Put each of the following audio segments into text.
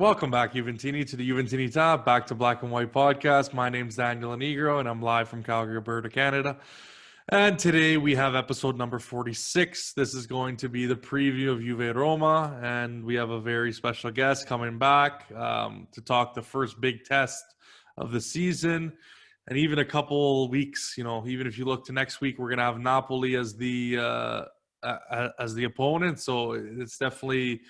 Welcome back, Juventinita, to the Juventinita, Back to Black and White podcast. My name's Daniel Anigro, and I'm live from Calgary, Alberta, Canada. And today we have episode number 46. This is going to be the preview of Juve-Roma, and we have a very special guest coming back to talk the first big test of the season. And even a couple weeks, even if you look to next week, we're going to have Napoli as the opponent. So it's definitely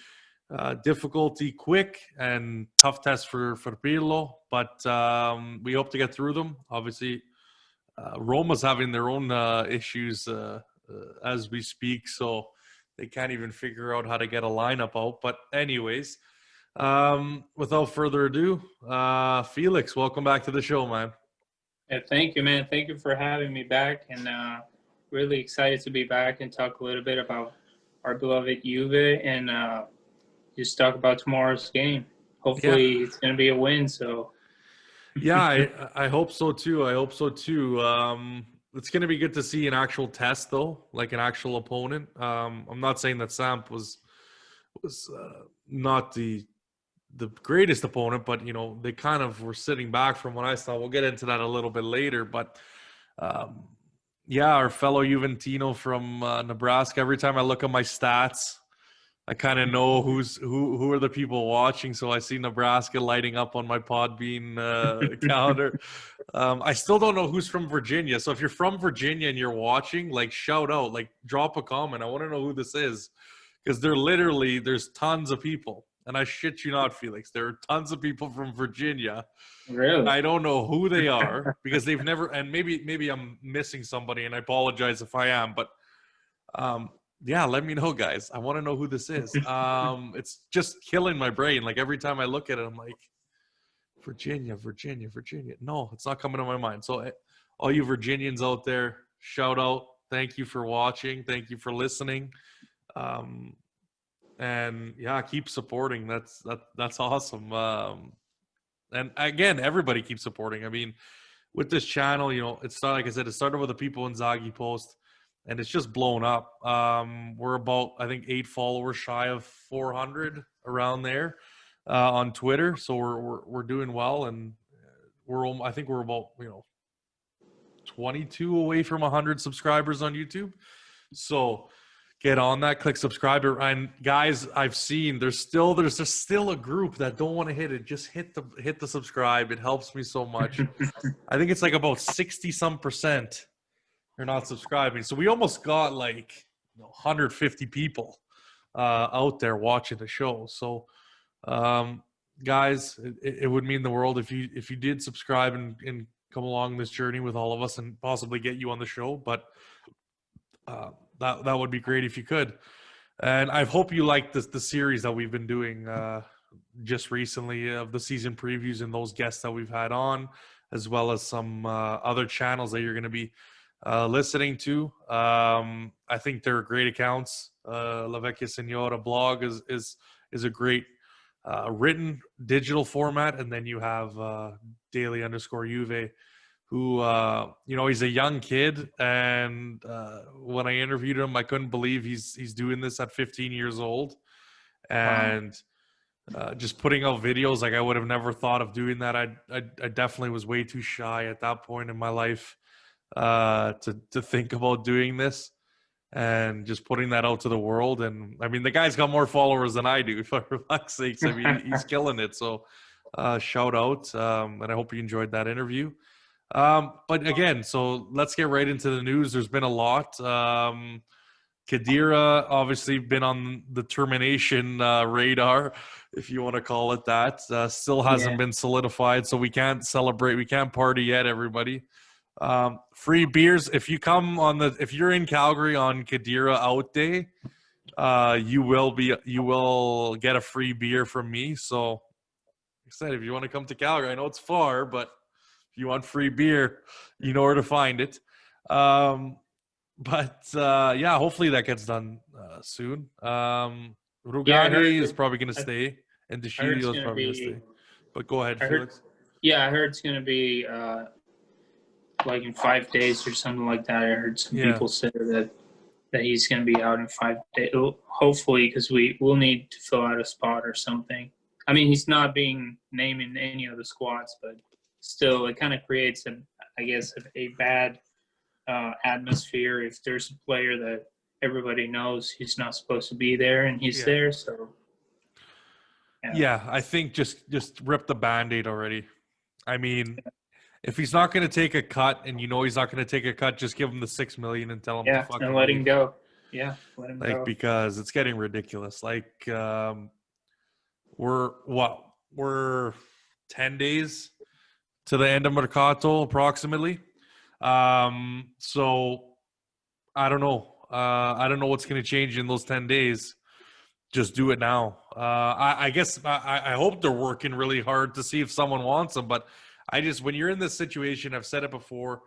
difficulty quick and tough test for Pirlo, but we hope to get through them. Obviously, Roma's having their own issues as we speak, so they can't even figure out how to get a lineup out. But anyways, without further ado, Felix, welcome back to the show, man. Yeah, thank you, man. Thank you for having me back, and really excited to be back and talk a little bit about our beloved Juve and just talk about tomorrow's game. Hopefully it's going to be a win. So, yeah, I hope so too. It's going to be good to see an actual test, though, like an actual opponent. I'm not saying that Samp was not the greatest opponent, but they kind of were sitting back from what I saw. We'll get into that a little bit later, but our fellow Juventino from Nebraska. Every time I look at my stats, I kind of know who are the people watching. So I see Nebraska lighting up on my Podbean calendar. I still don't know who's from Virginia. So if you're from Virginia and you're watching, shout out, drop a comment. I want to know who this is, because there's tons of people. And I shit you not, Felix, there are tons of people from Virginia. Really? I don't know who they are because they've never, and maybe I'm missing somebody, and I apologize if I am, but let me know, guys. I want to know who this is. It's just killing my brain. Every time I look at it, I'm like, Virginia. No, it's not coming to my mind. So all you Virginians out there, shout out. Thank you for watching. Thank you for listening. And keep supporting. That's awesome. And again, everybody keeps supporting. I mean, with this channel, it started with the People in Zaghi post, and it's just blown up. We're about, I think, 8 followers shy of 400 around there on Twitter. So we're doing well, and I think we're about 22 away from 100 subscribers on YouTube. So get on that, click subscribe. And guys, I've seen there's still a group that don't want to hit it. Just hit the subscribe. It helps me so much. I think it's about 60% are not subscribing. So we almost got 150 people out there watching the show. So guys, it would mean the world if you did subscribe and come along this journey with all of us and possibly get you on the show. But that would be great if you could. And I hope you like the series that we've been doing just recently of the season previews and those guests that we've had on, as well as some other channels that you're going to be listening to. I think they're great accounts. La Vecchia Signora blog is a great written digital format, and then you have daily_Juve, who he's a young kid, and when I interviewed him, I couldn't believe he's doing this at 15 years old, and just putting out videos. I would have never thought of doing that. I definitely was way too shy at that point in my life to think about doing this and just putting that out to the world. And I mean, the guy's got more followers than I do, for fuck's sakes. I mean, he's killing it. So shout out, and I hope you enjoyed that interview. But again, so let's get right into the news. There's been a lot. Khedira obviously been on the termination radar, if you want to call it that. Still hasn't been solidified, so we can't celebrate. We can't party yet, everybody. Free beers. If you're in Calgary on Khedira out day, you will get a free beer from me. So like I said, if you want to come to Calgary, I know it's far, but if you want free beer, you know where to find it. Hopefully that gets done soon. Rugani is probably going to stay, and DeShirio is probably going to stay. But go ahead, Felix. I heard it's going to be in 5 days or something like that. I heard some people say that he's going to be out in 5 days. Hopefully, because we'll need to fill out a spot or something. I mean, he's not being named in any of the squads, but still, it kind of creates a bad atmosphere if there's a player that everybody knows he's not supposed to be there and he's there. So yeah, I think just rip the Band-Aid already. I mean, if he's not going to take a cut, and you know he's not going to take a cut, just give him the $6 million and tell him to fucking and let him leave. go. Yeah, let him Like, go. because it's getting ridiculous. Like, we're 10 days to the end of Mercato approximately. So I don't know. I don't know what's going to change in those 10 days. Just do it now. I guess I hope they're working really hard to see if someone wants them. But when you're in this situation, I've said it before,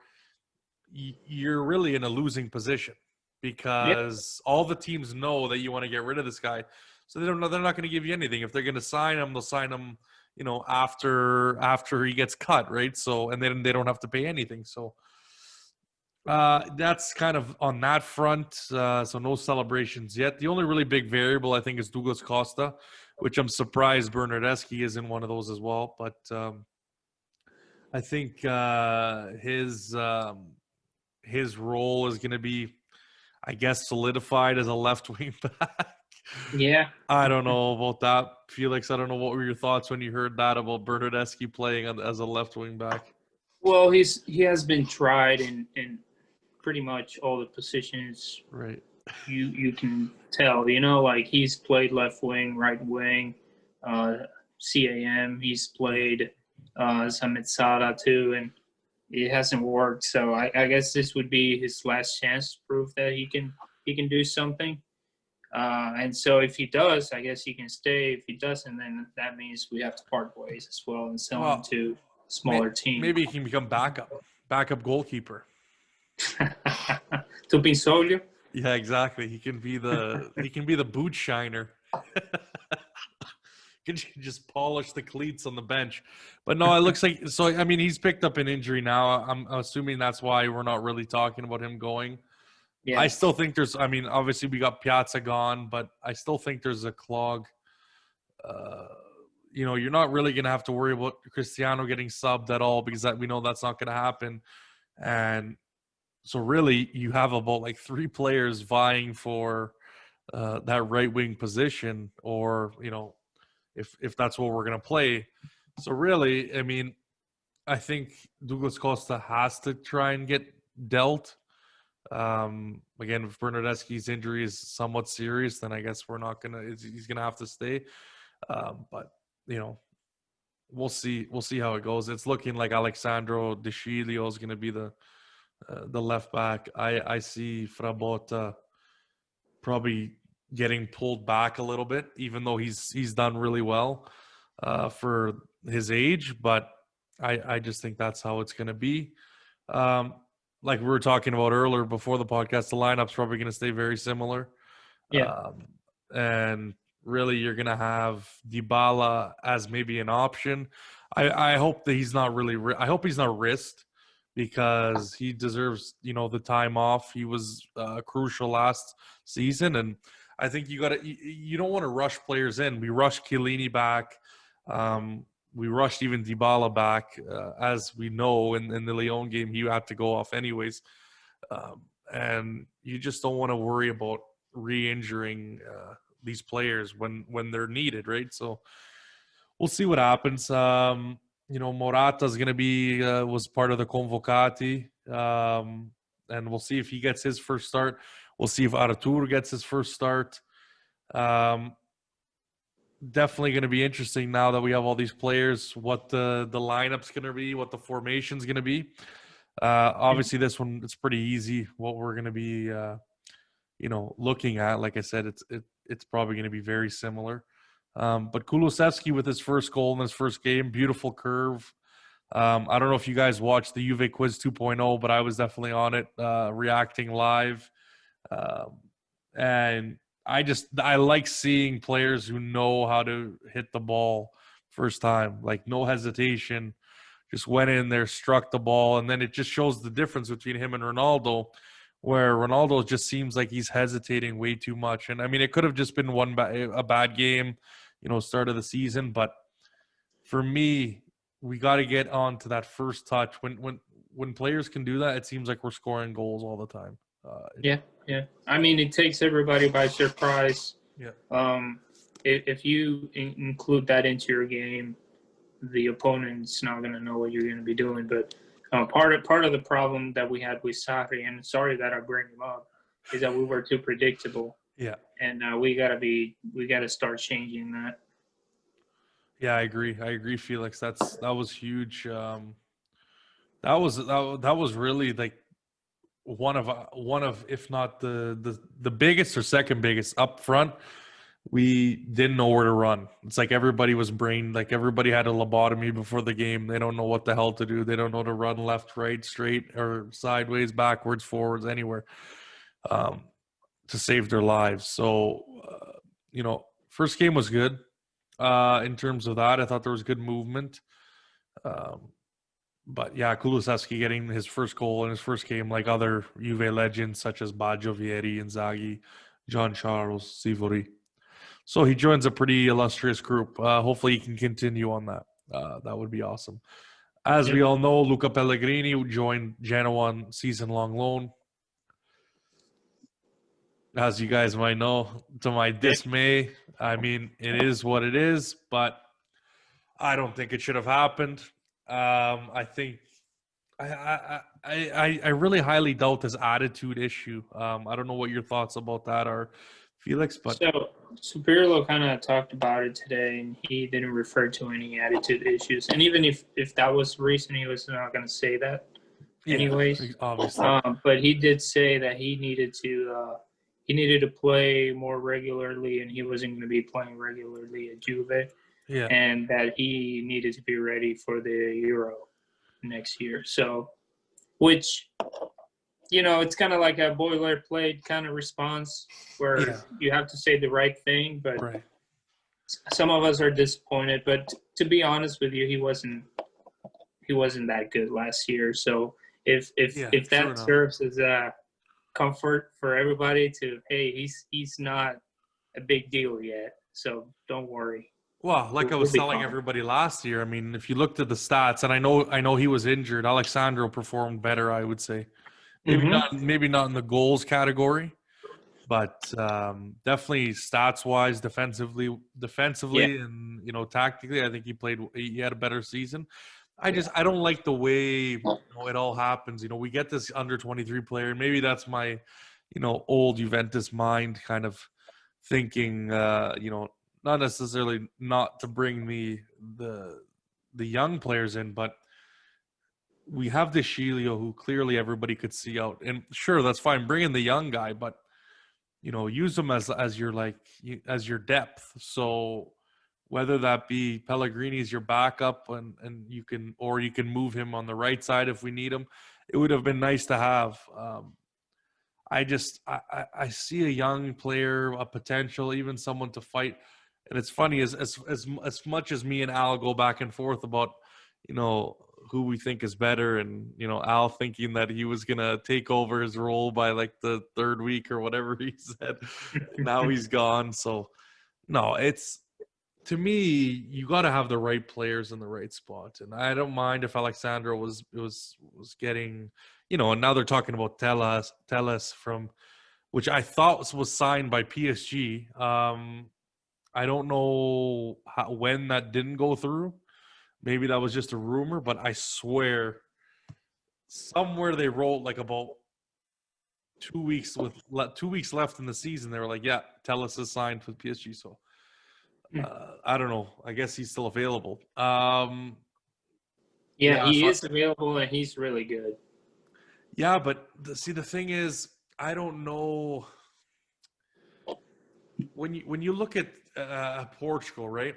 you're really in a losing position because all the teams know that you want to get rid of this guy. So they're not going to give you anything. If they're going to sign him, they'll sign him, after he gets cut, right? So, and then they don't have to pay anything. So that's kind of on that front. So no celebrations yet. The only really big variable, I think, is Douglas Costa, which I'm surprised Bernardeschi isn't one of those as well. But I think his role is going to be, I guess, solidified as a left wing back. Yeah. I don't know about that, Felix. I don't know, what were your thoughts when you heard that about Bernardeschi playing as a left wing back? Well, he has been tried in pretty much all the positions. Right. You can tell, like he's played left wing, right wing, CAM. He's played some Mezzala too, and it hasn't worked. So I guess this would be his last chance to prove that he can do something. And so if he does, I guess he can stay. If he doesn't, then that means we have to part ways as well and sell him to a smaller team. Maybe he can become backup goalkeeper. To Pinsolio? Yeah, exactly. He can be the boot shiner. Can just polish the cleats on the bench. But no, it looks like, so I mean, he's picked up an injury now. I'm assuming that's why we're not really talking about him going. Yeah. I still think obviously we got Piazza gone, but I still think there's a clog. You're not really going to have to worry about Cristiano getting subbed at all because we know that's not going to happen. And so really you have about like 3 players vying for that right wing position, or, if that's what we're going to play. So really, I mean, I think Douglas Costa has to try and get dealt. Again, if Bernardeschi's injury is somewhat serious, then I guess he's gonna have to stay. But we'll see how it goes. It's looking like Alexandro De Sciglio is gonna be the left back. I see Frabotta probably getting pulled back a little bit, even though he's done really well for his age. But I just think that's how it's gonna be. Like we were talking about earlier before the podcast, the lineup's probably going to stay very similar. Yeah. And really, you're going to have Dybala as maybe an option. I hope that he's not really – I hope he's not risked, because he deserves, the time off. He was crucial last season. And I think you don't want to rush players in. We rushed Chiellini back. We rushed even Dybala back, as we know in the Lyon game, he had to go off anyways. And you just don't want to worry about re-injuring these players when they're needed, right? So we'll see what happens. Morata's going to be was part of the Convocati, and we'll see if he gets his first start. We'll see if Artur gets his first start. Definitely going to be interesting now that we have all these players, what the lineup's going to be, what the formation's going to be. Obviously, this one, it's pretty easy what we're going to be, looking at. Like I said, it's probably going to be very similar. But Kulusevski with his first goal in his first game, beautiful curve. I don't know if you guys watched the Juve Quiz 2.0, but I was definitely on it, reacting live. And I like seeing players who know how to hit the ball first time, like no hesitation, just went in there, struck the ball. And then it just shows the difference between him and Ronaldo, where Ronaldo just seems like he's hesitating way too much. And I mean, it could have just been a bad game. start of the season. But for me, we got to get on to that first touch. When players can do that, it seems like we're scoring goals all the time. Yeah. I mean, it takes everybody by surprise. Yeah. If you include that into your game, the opponent's not going to know what you're going to be doing. But part of the problem that we had with Sarri, and sorry that I bring him up, is that we were too predictable. Yeah. And we got to start changing that. Yeah, I agree, Felix. That was huge. That was really like one of if not the biggest or second biggest up front. We didn't know where to run. It's like everybody was like everybody had a lobotomy before the game. They don't know what the hell to do. They don't know to run left, right, straight, or sideways, backwards, forwards, anywhere to save their lives. So, first game was good in terms of that. I thought there was good movement. But yeah, Kulusevski getting his first goal in his first game, like other Juve legends such as Baggio, Vieri, Inzaghi, John Charles, Sivori. So he joins a pretty illustrious group. Hopefully he can continue on that. That would be awesome. As we all know, Luca Pellegrini joined Genoa on season-long loan. As you guys might know, to my dismay, I mean, it is what it is, but I don't think it should have happened. I think I really highly doubt his attitude issue. I don't know what your thoughts about that are, Felix, but so Pirlo kind of talked about it today, and he didn't refer to any attitude issues. And even if that was the reason, he was not going to say that, anyways. Obviously, but he did say that he needed to play more regularly, and he wasn't going to be playing regularly at Juve. Yeah, And that he needed to be ready for the Euro next year. So, which, it's kind of like a boilerplate kind of response where you have to say the right thing, but some of us are disappointed. But to be honest with you, he wasn't that good last year. So if that serves as a comfort for everybody to, hey, he's not a big deal yet, so don't worry. Well, like I was telling everybody last year, I mean, if you looked at the stats, and I know he was injured, Alexandro performed better, I would say. Maybe not in the goals category, but definitely stats-wise, defensively, and tactically, I think he had a better season. I don't like the way it all happens. We get this under 23 player, and maybe that's my old Juventus mind kind of thinking. Not necessarily not to bring the young players in, but we have the Shilio who clearly everybody could see out. And sure, that's fine. Bring in the young guy, but use them as your depth. So whether that be Pellegrini as your backup and you can move him on the right side if we need him, it would have been nice to have. I see a young player, a potential, even someone to fight. And it's funny, as much as me and Al go back and forth about, who we think is better, and Al thinking that he was gonna take over his role by like the third week or whatever he said. Now he's gone. So no, it's, to me, you got to have the right players in the right spot. And I don't mind if Alexandro was getting, and now they're talking about Telles from, which I thought was signed by PSG. I don't know when that didn't go through. Maybe that was just a rumor, but I swear somewhere they wrote like about 2 weeks left in the season. They were like, yeah, Telles is signed with PSG. So I don't know. I guess he's still available. He is available, and he's really good. Yeah, but the thing is, I don't know. When you look at Portugal, right?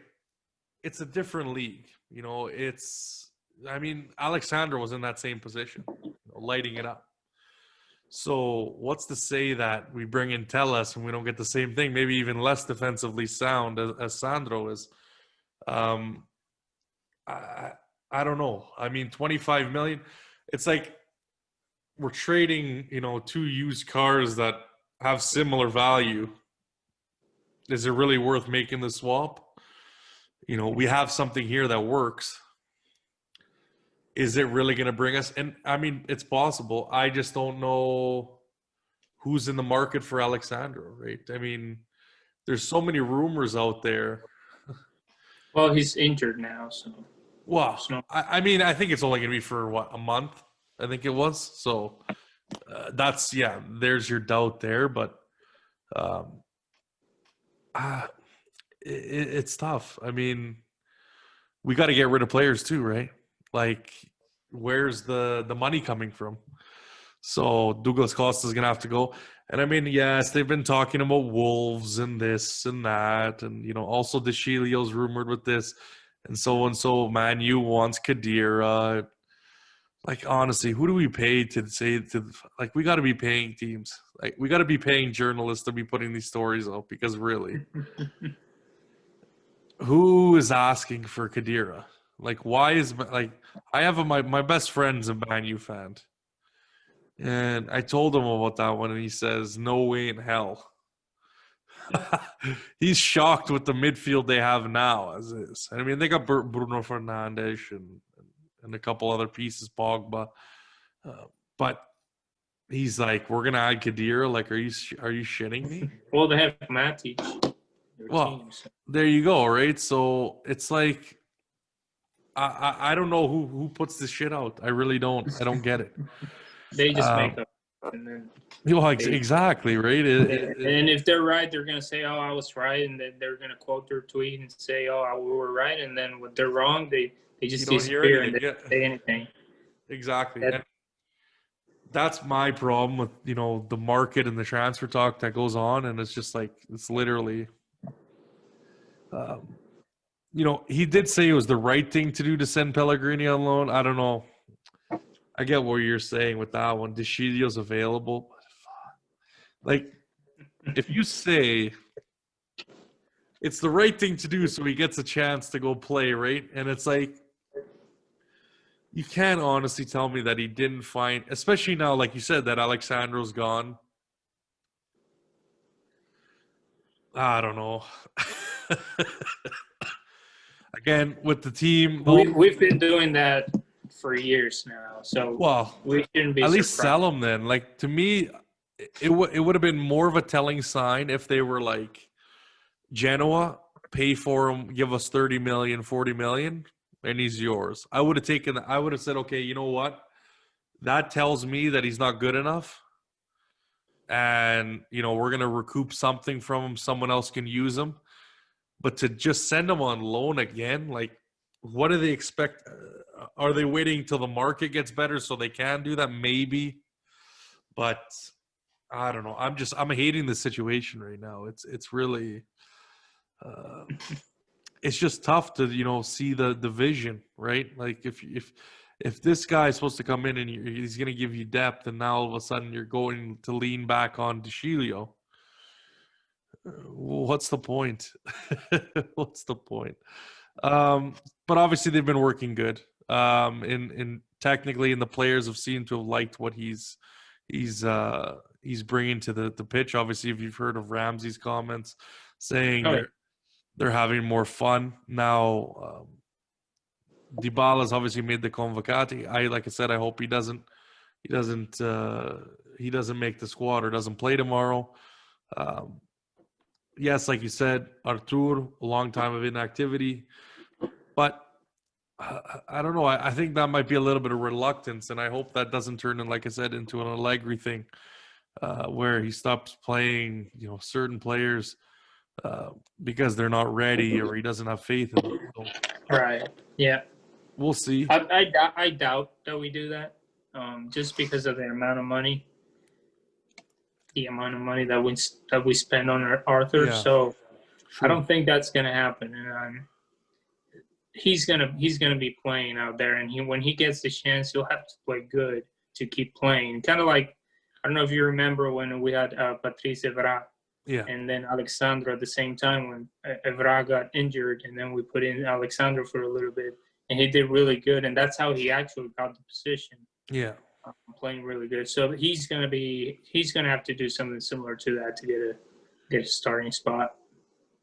It's a different league. Alexander was in that same position, lighting it up. So what's to say that we bring in Telles and we don't get the same thing? Maybe even less defensively sound as Sandro is. I don't know. 25 million. It's like we're trading, two used cars that have similar value. Is it really worth making the swap? we have something here that works. Is it really going to bring us? And I mean, it's possible. I just don't know who's in the market for Alexandro, right? I mean, there's so many rumors out there. Well, he's injured now, so. Well, I mean, I think it's only going to be for a month? I think it was. So there's your doubt there. But it's tough. I mean, we got to get rid of players too, right? Like, where's the money coming from? So Douglas Costa is going to have to go. And I mean, yes, they've been talking about Wolves and this and that. And, also DeScilio's rumored with this. And so Man U wants Khedira. Like, honestly, who do we pay like, we got to be paying teams. Like, we got to be paying journalists to be putting these stories out because really, who is asking for Khedira? Like, why is, like, I have my best friend's a Man U fan. And I told him about that one, and he says, no way in hell. He's shocked with the midfield they have now, as is. I mean, they got Bruno Fernandes and a couple other pieces, Pogba. But he's like, we're going to add Khedira? Like, are you shitting me? Well, they have Matic. Well, there you go, right? So it's like, I don't know who puts this shit out. I really don't. I don't get it. They just make up, and then exactly, right. And if they're right, they're gonna say, "Oh, I was right," and then they're gonna quote their tweet and say, "Oh, we were right," and then when they're wrong, they just disappear and they don't say anything. Exactly. And that's my problem with the market and the transfer talk that goes on, and it's just like it's literally. He did say it was the right thing to do to send Pellegrini on loan. I don't know. I get what you're saying with that one. DeScilio's available. Like, if you say it's the right thing to do so he gets a chance to go play, right? And it's like, you can't honestly tell me that he didn't find, especially now, like you said, that Alexandro's gone. I don't know. Again, with the team. We've been doing that for years now, so we shouldn't be at least surprised. sell them then. Like, to me, it would have been more of a telling sign if they were like, Genoa, pay for him, give us 30 million, 40 million, and he's yours. I would have said, okay, you know what? That tells me that he's not good enough. And, we're going to recoup something from him. Someone else can use him. But to just send him on loan again, like, what do they expect? Are they waiting till the market gets better so they can do that? Maybe. But I don't know. I'm hating the situation right now. It's really it's just tough to see the vision, right? Like, if this guy is supposed to come in and he's going to give you depth, and now all of a sudden you're going to lean back on DeScilio, what's the point? What's the point? But obviously they've been working good. In technically, and the players have seemed to have liked what he's bringing to the pitch. Obviously, if you've heard of Ramsey's comments saying they're having more fun now. Dybala's obviously made the convocati. Like I said, I hope he doesn't make the squad or doesn't play tomorrow. Yes, like you said, Artur, a long time of inactivity, but I don't know. I think that might be a little bit of reluctance, and I hope that doesn't turn in, like I said, into an Allegri thing, where he stops playing, certain players because they're not ready or he doesn't have faith in them. So, right. Yeah. We'll see. I doubt that we do that, just because of the amount of money that we spend on Arthur. Yeah. So true. I don't think that's going to happen. And he's gonna be playing out there, and when he gets the chance, he'll have to play good to keep playing. Kind of like, I don't know if you remember when we had Patrice Evra, and then Alexandro at the same time when Evra got injured, and then we put in Alexandro for a little bit, and he did really good, and that's how he actually got the position. Yeah, playing really good. So he's gonna have to do something similar to that to get a starting spot.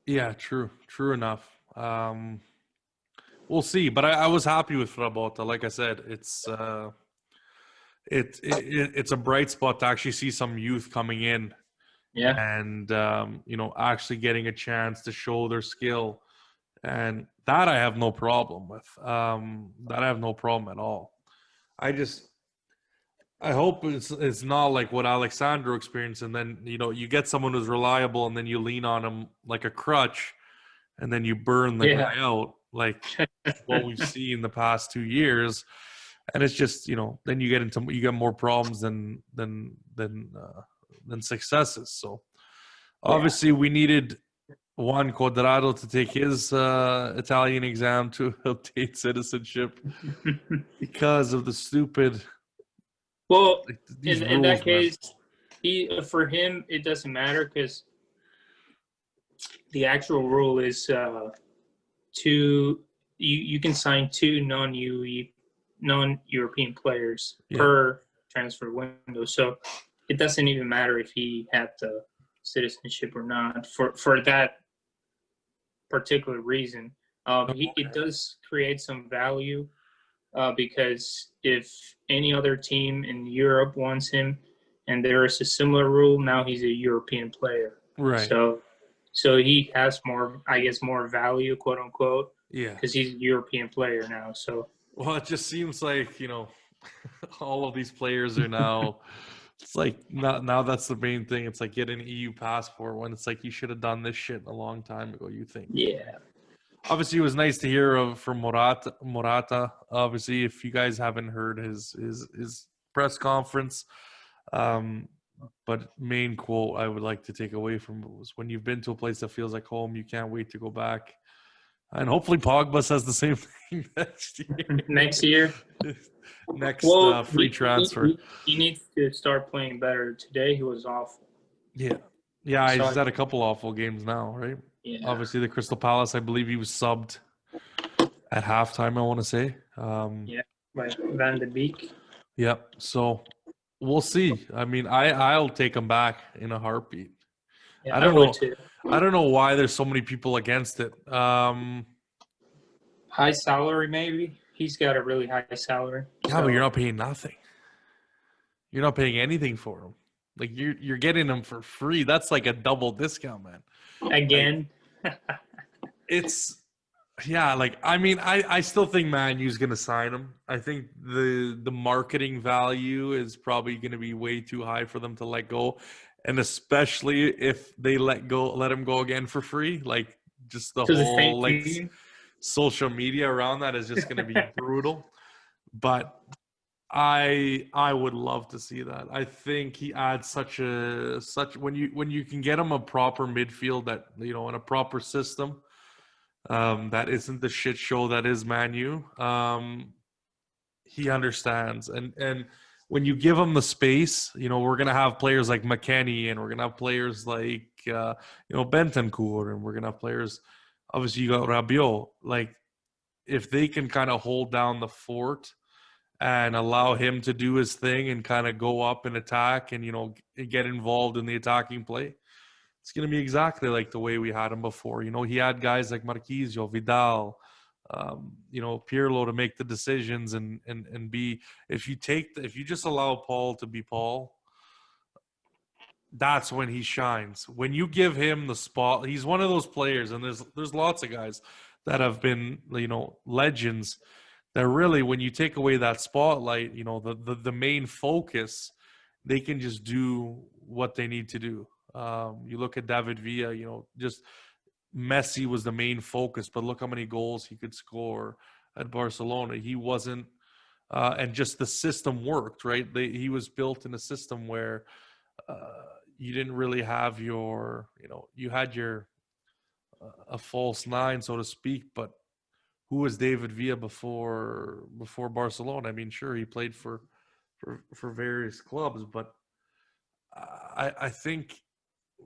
Yeah, true enough. We'll see. But I was happy with Frabotta. Like I said, it's a bright spot to actually see some youth coming in Yeah. and actually getting a chance to show their skill, and that I have no problem with. That I have no problem at all. I hope it's not like what Alexandro experienced, and then you get someone who's reliable, and then you lean on him like a crutch, and then you burn the guy out, like what we've seen the past 2 years. And it's just then you get more problems than successes. So obviously we needed Juan Cuadrado to take his Italian exam to obtain citizenship because of the stupid. Well, these in that rules, case, for him it doesn't matter because the actual rule is you can sign 2 non-European players per transfer window. So it doesn't even matter if he had the citizenship or not for that particular reason. It does create some value because if any other team in Europe wants him and there is a similar rule, now he's a European player. right? So he has more value, quote unquote. Yeah, because he's a European player now. So well, it just seems like all of these players are now. It's like now that's the main thing. It's like get an EU passport when it's like you should have done this shit a long time ago. You think? Yeah. Obviously, it was nice to hear from Morata. Obviously, if you guys haven't heard his press conference, but main quote I would like to take away from it was, "When you've been to a place that feels like home, you can't wait to go back." And hopefully Pogba says the same thing next year. Next free transfer. He needs to start playing better. Today he was awful. Yeah. He's had a couple awful games now, right? Yeah. Obviously, the Crystal Palace, I believe he was subbed at halftime, I want to say. By Van de Beek. Yep. So we'll see. I mean, I'll take him back in a heartbeat. Yeah, I don't know. Too. I don't know why there's so many people against it. High salary, maybe. He's got a really high salary. Yeah, but you're not paying nothing. You're not paying anything for him. Like you're getting him for free. That's like a double discount, man. Again. It's I still think Man U's gonna sign him. I think the marketing value is probably gonna be way too high for them to let go. And especially if they let him go again for free, like just the whole social media around that is just going to be brutal. But I would love to see that. I think he adds such when you can get him a proper midfield that in a proper system that isn't the shit show that is Man U. He understands and. When you give them the space, we're going to have players like McKennie and we're going to have players like, Bentancur, and we're going to have players, obviously you got Rabiot. Like, if they can kind of hold down the fort and allow him to do his thing and kind of go up and attack and, get involved in the attacking play, it's going to be exactly like the way we had him before. He had guys like Marquisio, Vidal, Pirlo to make the decisions and be, if you just allow Paul to be Paul, that's when he shines. When you give him the spot, he's one of those players, and there's lots of guys that have been, legends that really, when you take away that spotlight, the main focus, they can just do what they need to do. You look at David Villa, just Messi was the main focus, but look how many goals he could score at Barcelona. He wasn't, and just the system worked, right? He was built in a system where you didn't really have you had a false nine, so to speak. But who was David Villa before Barcelona? I mean, sure, he played for various clubs, but I think.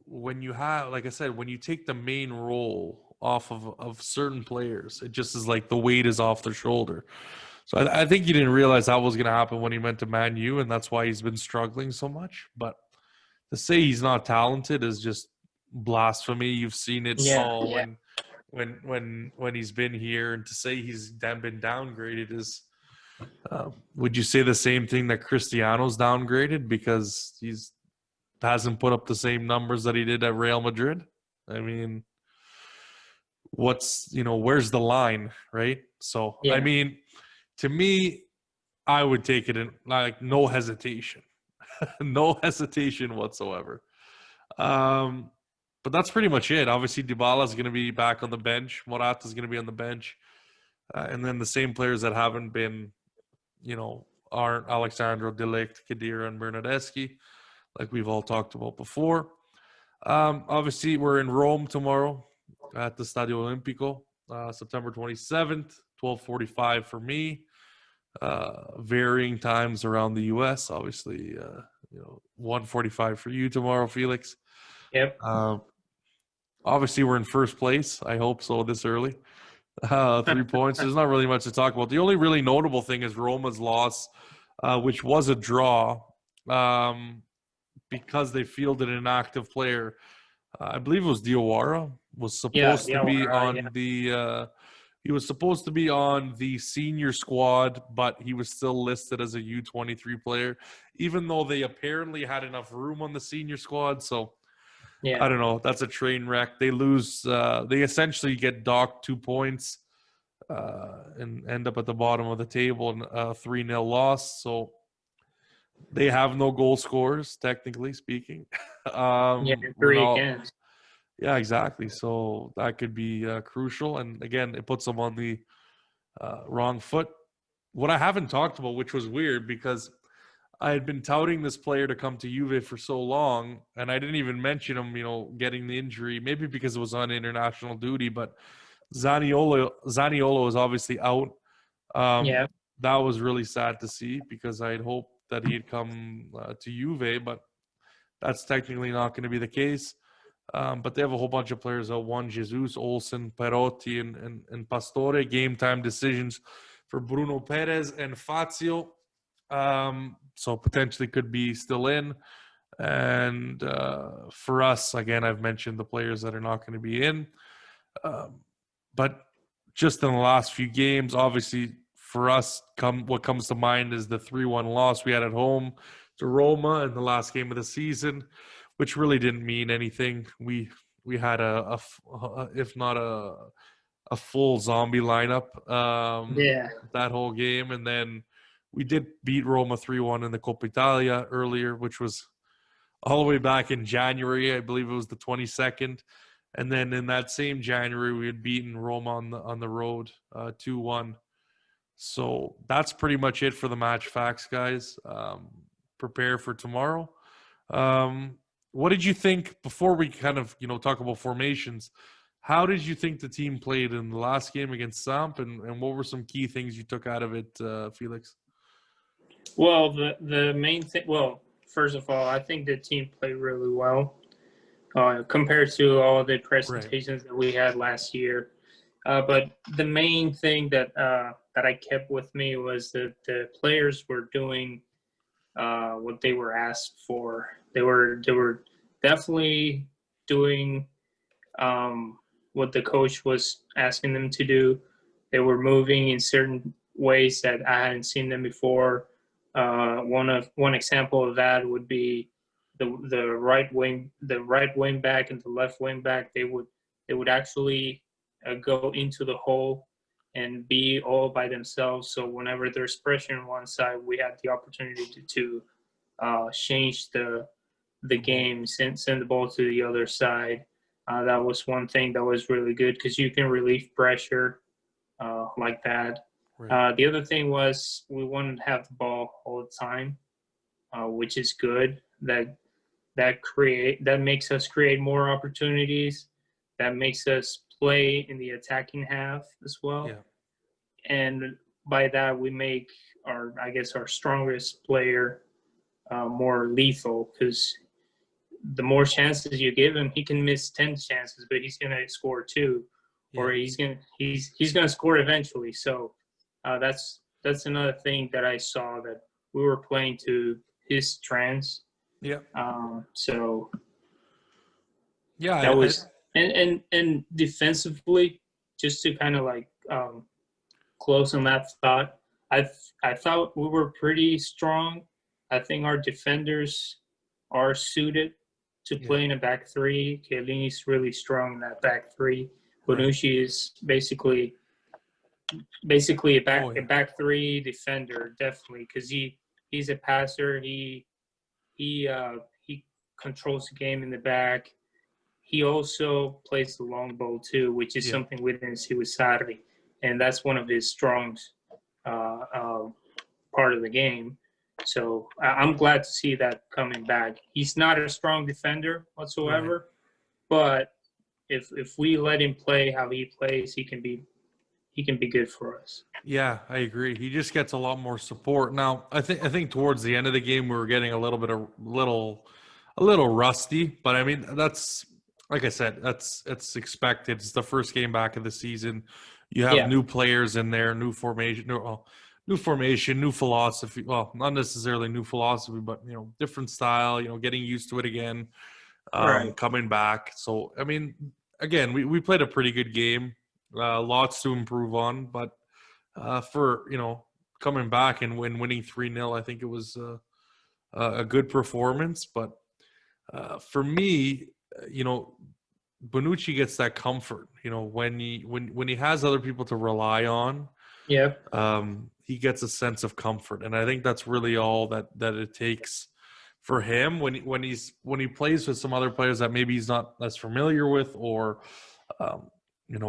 When you have, like I said, when you take the main role off of certain players, it just is like the weight is off their shoulder. So I think he didn't realize that was going to happen when he went to Man U, and that's why he's been struggling so much. But to say he's not talented is just blasphemy. You've seen it all when he's been here, and to say he's been downgraded is. Would you say the same thing that Cristiano's downgraded because he's hasn't put up the same numbers that he did at Real Madrid? I mean, where's the line, right? So, Yeah. I mean, to me, I would take it in like no hesitation, no hesitation whatsoever. But that's pretty much it. Obviously, Dybala is going to be back on the bench. Morata is going to be on the bench, and then the same players that haven't been, aren't Alexandro De Ligt, Khedira, and Bernardeschi, like we've all talked about before. Obviously, we're in Rome tomorrow at the Stadio Olimpico, September 27th, 12:45 for me. Varying times around the U.S. Obviously, 1:45 for you tomorrow, Felix. Yep. Obviously, we're in first place. I hope so this early. 3 points. There's not really much to talk about. The only really notable thing is Roma's loss, which was a draw, because they fielded an active player. I believe it was Diawara was supposed to be on the. He was supposed to be on the senior squad, but he was still listed as a U23 player, even though they apparently had enough room on the senior squad. So I don't know. That's a train wreck. They lose. They essentially get docked 2 points and end up at the bottom of the table and a 3-0 loss. So they have no goal scorers, technically speaking. 3 against. Yeah, exactly. So that could be crucial. And again, it puts them on the wrong foot. What I haven't talked about, which was weird because I had been touting this player to come to Juve for so long, and I didn't even mention him, getting the injury, maybe because it was on international duty, but Zaniolo is obviously out. That was really sad to see because I had hoped that he'd come to Juve, but that's technically not going to be the case. But they have a whole bunch of players out. Juan Jesus, Olsen, Perotti, and Pastore. Game time decisions for Bruno Perez and Fazio. So potentially could be still in. And for us, again, I've mentioned the players that are not going to be in. But just in the last few games, obviously for us, what comes to mind is the 3-1 loss we had at home to Roma in the last game of the season, which really didn't mean anything. We had if not a full zombie lineup that whole game, and then we did beat Roma 3-1 in the Coppa Italia earlier, which was all the way back in January. I believe it was the 22nd. And then in that same January, we had beaten Roma on the road 2-1. So that's pretty much it for the match facts, guys. Prepare for tomorrow. What did you think, before we kind of talk about formations, how did you think the team played in the last game against Samp, and what were some key things you took out of it, Felix? Well, the main thing, first of all, I think the team played really well compared to all the presentations that we had last year. But the main thing that I kept with me was that the players were doing what they were asked for. They were definitely doing what the coach was asking them to do. They were moving in certain ways that I hadn't seen them before. One example of that would be the right wing back and the left wing back. They would actually go into the hole and be all by themselves. So whenever there's pressure on one side, we had the opportunity to change the game, send the ball to the other side. That was one thing that was really good because you can relieve pressure like that. Right. The other thing was we wanted to have the ball all the time, which is good. That makes us create more opportunities. That makes us play in the attacking half as well. Yeah. And by that, we make our strongest player more lethal, because the more chances you give him, he can miss 10 chances, but he's going to score 2, or he's going to score eventually. So that's another thing that I saw, that we were playing to his strengths. Yeah. So yeah, that was And defensively, just to kind of like close on that thought, I thought we were pretty strong. I think our defenders are suited to play in a back three. Chiellini's really strong in that back three. Bonucci is basically a back three defender, definitely, because he's a passer. He controls the game in the back. He also plays the long ball too, which is something we didn't see with Sarri, and that's one of his strong part of the game. So I'm glad to see that coming back. He's not a strong defender whatsoever, but if we let him play how he plays, he can be good for us. Yeah, I agree. He just gets a lot more support. Now, I think towards the end of the game we were getting a little rusty, but I mean that's like I said, it's expected. It's the first game back of the season. You have new players in there, new formation, new philosophy. Well, not necessarily new philosophy, but different style. Getting used to it again, coming back. So I mean, again, we played a pretty good game. Lots to improve on, but for coming back and winning 3-0, I think it was a good performance. But for me, Bonucci gets that comfort. When he has other people to rely on, he gets a sense of comfort, and I think that's really all that it takes for him when he plays with some other players that maybe he's not as familiar with or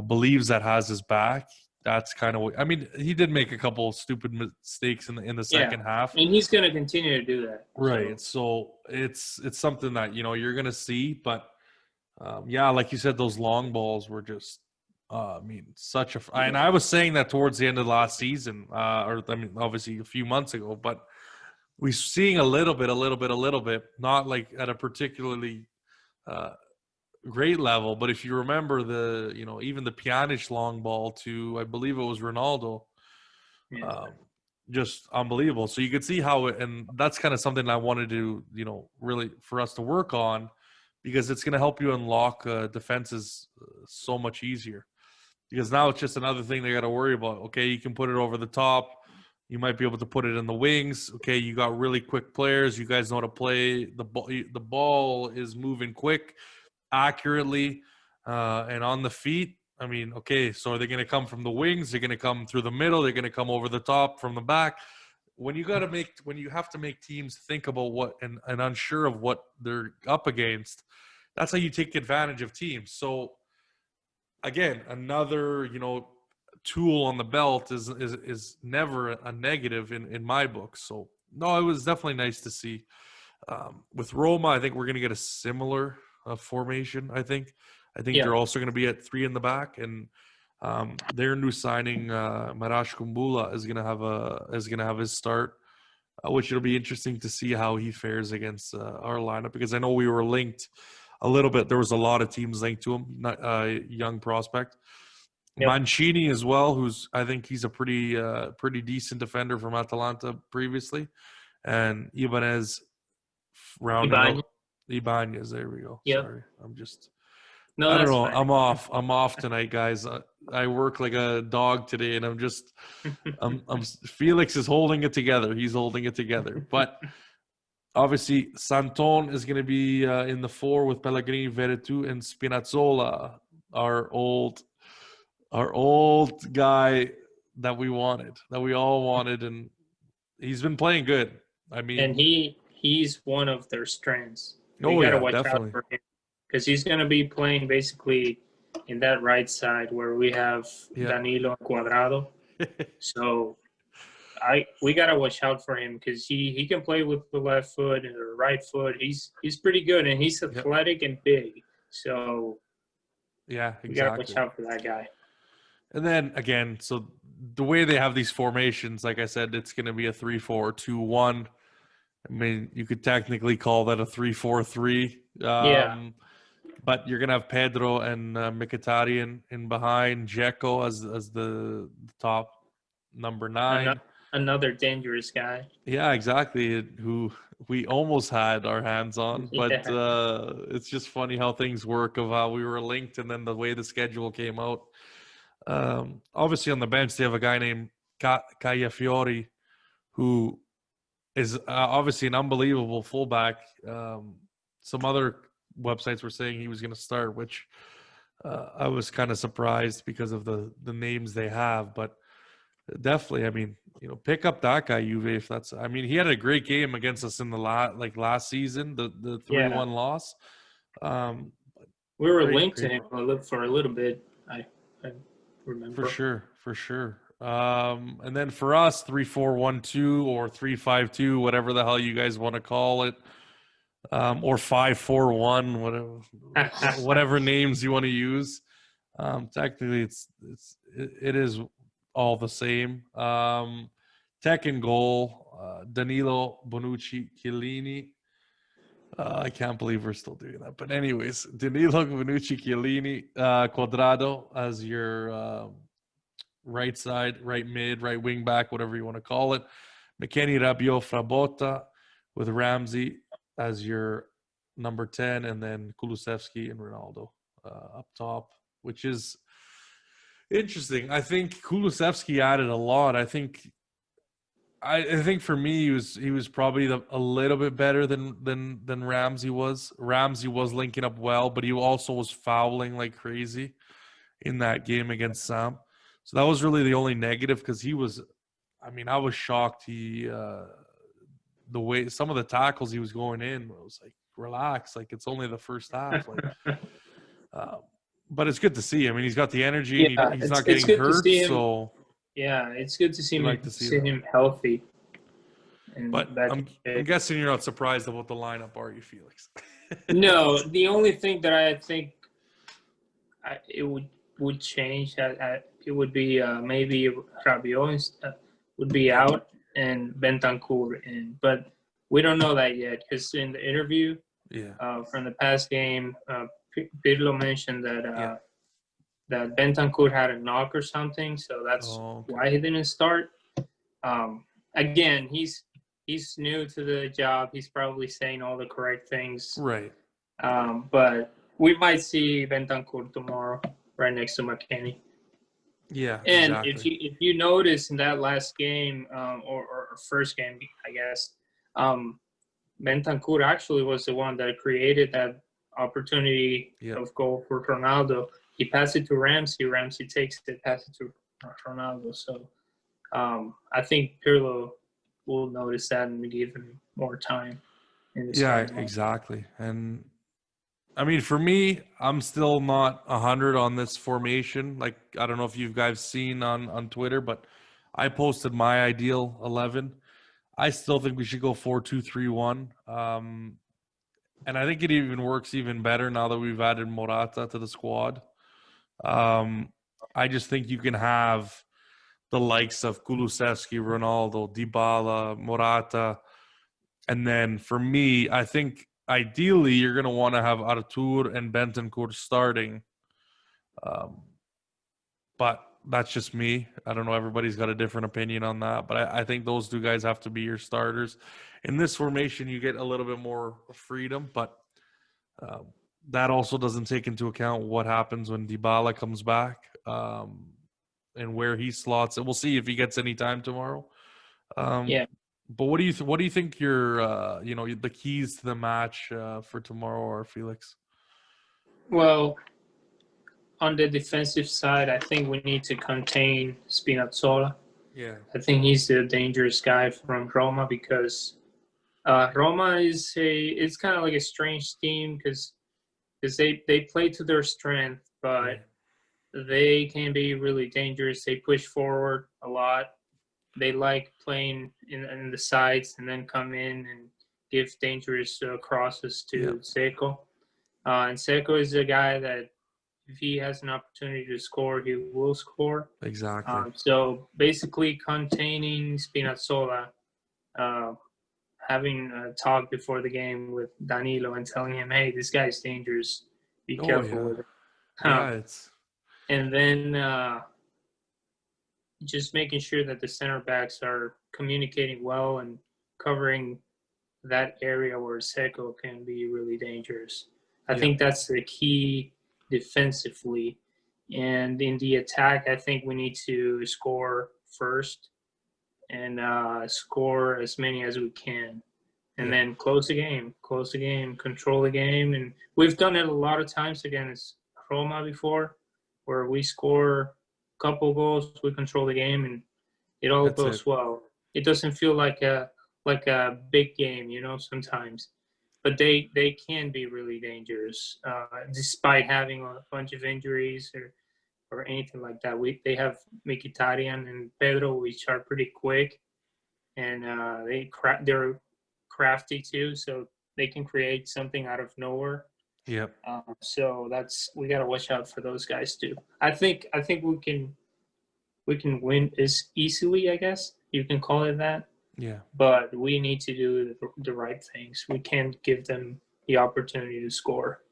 believes that has his back. That's kind of what I mean. He did make a couple of stupid mistakes in the second half, and he's going to continue to do that. Right. So it's something that you're going to see, but like you said, those long balls were just such a. And I was saying that towards the end of last season, obviously a few months ago, but we're seeing a little bit, not like at a particularly great level. But if you remember even the Pjanic long ball to, I believe it was Ronaldo, just unbelievable. So you could see how and that's kind of something I wanted to, really for us to work on, because it's going to help you unlock defenses so much easier. Because now it's just another thing they got to worry about. Okay, you can put it over the top. You might be able to put it in the wings. Okay, you got really quick players. You guys know how to play. The ball is moving quick, accurately, and on the feet. I mean, okay, so are they going to come from the wings? They're going to come through the middle. They're going to come over the top from the back. When you have to make teams think about what and unsure of what they're up against, that's how you take advantage of teams. So again, another tool on the belt is never a negative in my book. So no, it was definitely nice to see. With Roma, I think we're going to get a similar formation. I think they're also going to be at 3 in the back, and their new signing Marash Kumbula is going to have his start, which it'll be interesting to see how he fares against our lineup, because I know we were linked a little bit. There was a lot of teams linked to him, young prospect. Mancini as well, who's I think he's a pretty decent defender from Atalanta previously, and Ibanez rounding out. Ibanez, there we go. Sorry, I don't know. Fine. I'm off tonight, guys. I work like a dog today, and I'm Felix is holding it together. He's holding it together. But obviously, Santon is going to be in the 4 with Pellegrini, Veretout, and Spinazzola, our old guy that we all wanted, and he's been playing good. I mean, and he's one of their strengths. You got to watch out for him, because he's going to be playing basically in that right side where we have Danilo Cuadrado. So we got to watch out for him, because he can play with the left foot and the right foot. He's pretty good, and he's athletic and big. So we got to watch out for that guy. And then again, so the way they have these formations, like I said, it's going to be a 3-4-2-1. I mean, you could technically call that a 3-4-3. But you're going to have Pedro and Mkhitaryan in behind, Dzeko as the top number 9. Another dangerous guy. Yeah, exactly. Who we almost had our hands on, but it's just funny how things work of how we were linked and then the way the schedule came out. Obviously on the bench they have a guy named Kaya Fiori, who is obviously an unbelievable fullback. Some other websites were saying he was going to start, which I was kind of surprised because of the names they have. But definitely, I mean, pick up that guy, Juve. If that's, I mean, he had a great game against us in the last season, the 3-1 loss. We were linked to him for a little bit. I remember for sure. And then for us, 3-4-1-2 or 3-5-2, whatever the hell you guys want to call it, or 5-4-1, whatever names you want to use. Technically, it is all the same. Tech and goal, Danilo, Bonucci, Chiellini. I can't believe we're still doing that. But anyways, Danilo, Bonucci, Chiellini, Quadrado as your right side, right mid, right wing back, whatever you want to call it. McKennie, Rabiot, Frabotta with Ramsey as your number 10, and then Kulusevski and Ronaldo up top, which is interesting. I think Kulusevski added a lot. I think for me he was probably a little bit better than Ramsey was. Ramsey was linking up well, but he also was fouling like crazy in that game against Sam. So that was really the only negative, because he was, I mean, I was shocked. The way some of the tackles he was going in, I was like, relax, like it's only the first half. Like, but it's good to see. I mean, he's got the energy. Yeah, he's not getting hurt. So yeah, it's good to see him, him healthy. But I'm guessing you're not surprised about the lineup, are you, Felix? No, the only thing that I think it would change, it would be maybe Rabiot would be out and Bentancur in, but we don't know that yet, because in the interview from the past game, Pirlo mentioned that that Bentancur had a knock or something, so that's why he didn't start. Again, he's new to the job. He's probably saying all the correct things, right? But we might see Bentancur tomorrow, right next to McKennie. Yeah, and exactly. if you notice in that last game, or first game, I guess, Bentancur actually was the one that created that opportunity of goal for Ronaldo. He passed it to Ramsey. Ramsey takes it, passes it to Ronaldo. So I think Pirlo will notice that and give him more time. Exactly. And I mean, for me, I'm still not 100 on this formation. Like, I don't know if you guys seen on Twitter, but I posted my ideal 11. I still think we should go 4-2-3-1. And I think it even works even better now that we've added Morata to the squad. I just think you can have the likes of Kulusevski, Ronaldo, Dybala, Morata. And then for me, I think ideally you're going to want to have Artur and Bentancur starting. But that's just me. I don't know. Everybody's got a different opinion on that. But I think those two guys have to be your starters. In this formation, you get a little bit more freedom. But that also doesn't take into account what happens when Dybala comes back and where he slots it. We'll see if he gets any time tomorrow. But what do you think your the keys to the match for tomorrow are, Felix? Well, on the defensive side, I think we need to contain Spinazzola. Yeah, I think he's a dangerous guy from Roma, because Roma it's kind of like a strange team, because they play to their strength, but they can be really dangerous. They push forward a lot. They like playing in the sides and then come in and give dangerous crosses to Seco. And Seco is a guy that if he has an opportunity to score, he will score. Exactly. So basically containing Spinazzola, having a talk before the game with Danilo and telling him, hey, this guy's dangerous. Be careful with it. And then just making sure that the center backs are communicating well and covering that area where Seco can be really dangerous. I Yeah. think that's the key defensively. And in the attack, I think we need to score first and score as many as we can. And Yeah. then close the game, control the game. And we've done it a lot of times against Roma before, where we score a couple goals, we control the game, and it all That's goes it. well. It doesn't feel like a big game, sometimes, but they can be really dangerous, despite having a bunch of injuries or anything like that. They have Mkhitaryan and Pedro, which are pretty quick, and they're crafty too, so they can create something out of nowhere. Yep. So we got to watch out for those guys too. I think we can win as easily, I guess you can call it that. Yeah. But we need to do the right things. We can't give them the opportunity to score,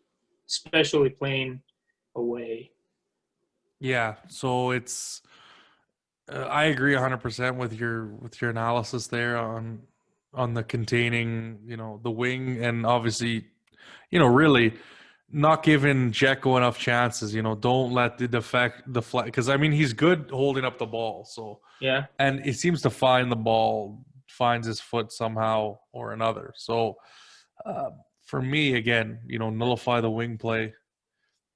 especially playing away. Yeah. So it's I agree 100% with your analysis there on the containing, the wing, and obviously, really not giving Dzeko enough chances. Don't let the deflect, because I mean he's good holding up the ball. So Yeah, and he seems to find the ball, finds his foot somehow or another. So for me, again, nullify the wing play,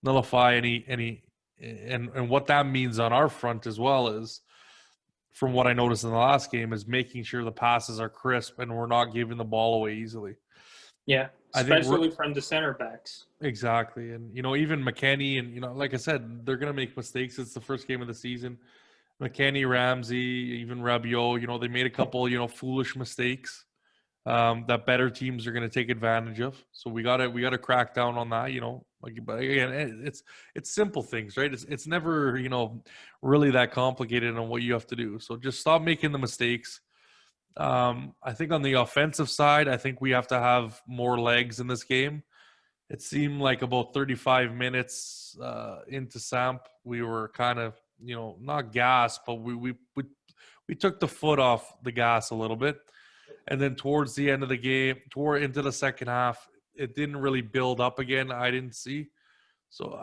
nullify any, and what that means on our front as well is, from what I noticed in the last game, is making sure the passes are crisp and we're not giving the ball away easily. yeah, I think we're especially from the center backs. exactly, and even McKennie, and like I said, they're gonna make mistakes. It's the first game of the season. McKennie, Ramsey, even Rabiot, they made a couple, foolish mistakes that better teams are going to take advantage of. So we gotta crack down on that. But again, it's simple things, right? It's never really that complicated on what you have to do. So just stop making the mistakes. I think on the offensive side, I think we have to have more legs in this game. It seemed like about 35 minutes into Samp, we were kind of not gas, but we took the foot off the gas a little bit. And then towards the end of the game, toward into the second half, it didn't really build up again. I didn't see. So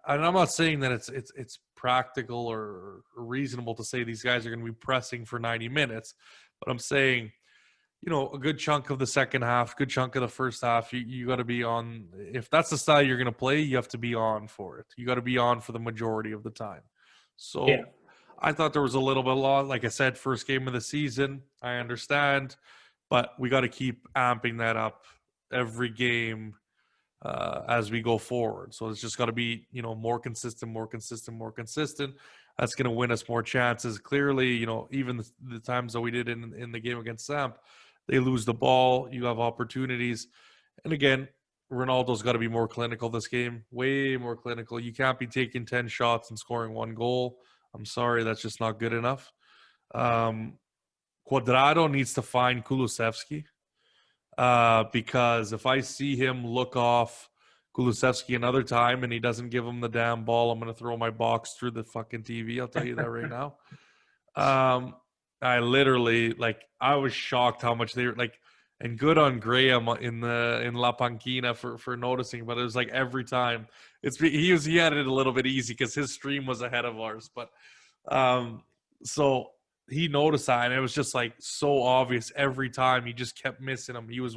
and I'm not saying that it's practical or reasonable to say these guys are going to be pressing for 90 minutes, but I'm saying, a good chunk of the second half, good chunk of the first half, you got to be on. If that's the style you're going to play, you have to be on for it. You got to be on for the majority of the time. So Yeah, I thought there was a little bit of loss. Like I said, first game of the season, I understand. But we got to keep amping that up every game as we go forward. So it's just got to be, more consistent. That's going to win us more chances. Clearly, even the times that we did in the game against Samp, they lose the ball. You have opportunities. And again, Ronaldo's got to be more clinical this game, way more clinical. You can't be taking 10 shots and scoring one goal. I'm sorry, that's just not good enough. Cuadrado needs to find Kulusevski because if I see him look off Kulusevski another time and he doesn't give him the damn ball, I'm going to throw my box through the fucking TV. I'll tell you that right now. I literally, I was shocked how much they were and good on Graham in La Panquina for noticing, but it was like every time he had it a little bit easy because his stream was ahead of ours, but so he noticed that, and it was just so obvious every time. He just kept missing him. He was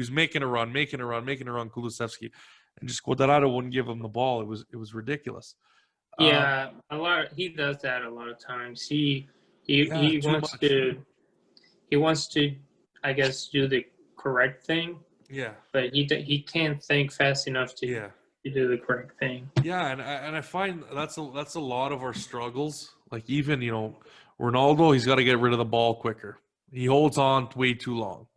making a run, Kulusevski, and just Cuadrado wouldn't give him the ball. It was ridiculous. yeah, he does that a lot of times. He Too wants much. to, I guess, do the correct thing, Yeah, but he can't think fast enough to yeah, do the correct thing. yeah, and I find that's a lot of our struggles. Even Ronaldo, he's got to get rid of the ball quicker. He holds on way too long.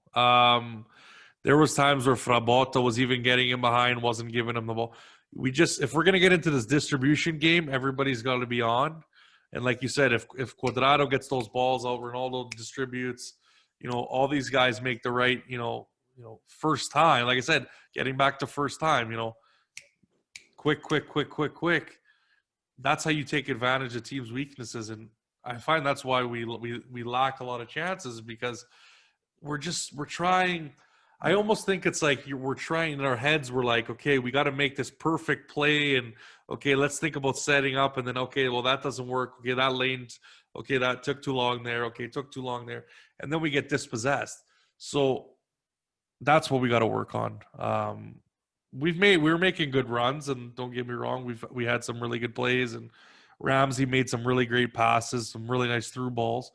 There was times where Frabotta was even getting him behind, wasn't giving him the ball. If we're gonna get into this distribution game, everybody's got to be on. And like you said, if Cuadrado gets those balls out, Ronaldo distributes. All these guys make the right, first time. Like I said, getting back to first time. Quick. That's how you take advantage of teams' weaknesses, and I find that's why we lack a lot of chances because we're trying. I almost think it's like we're trying in our heads. We're like, okay, we got to make this perfect play, and okay, let's think about setting up, and then okay, well that doesn't work. Okay, that lane's okay, that took too long there. Okay, it took too long there, and then we get dispossessed. So that's what we got to work on. We were making good runs, and don't get me wrong, we had some really good plays, and Ramsey made some really great passes, some really nice through balls.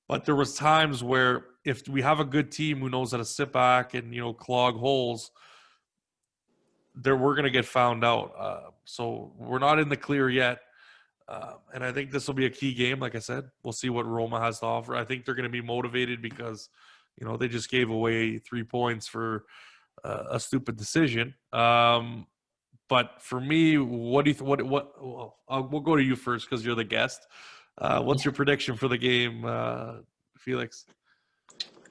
But there was times where if we have a good team who knows how to sit back and clog holes, we're going to get found out. So we're not in the clear yet, and I think this will be a key game. Like I said, we'll see what Roma has to offer. I think they're going to be motivated because they just gave away 3 points for a stupid decision. But for me, what do you we'll go to you first because you're the guest. What's your prediction for the game, Felix?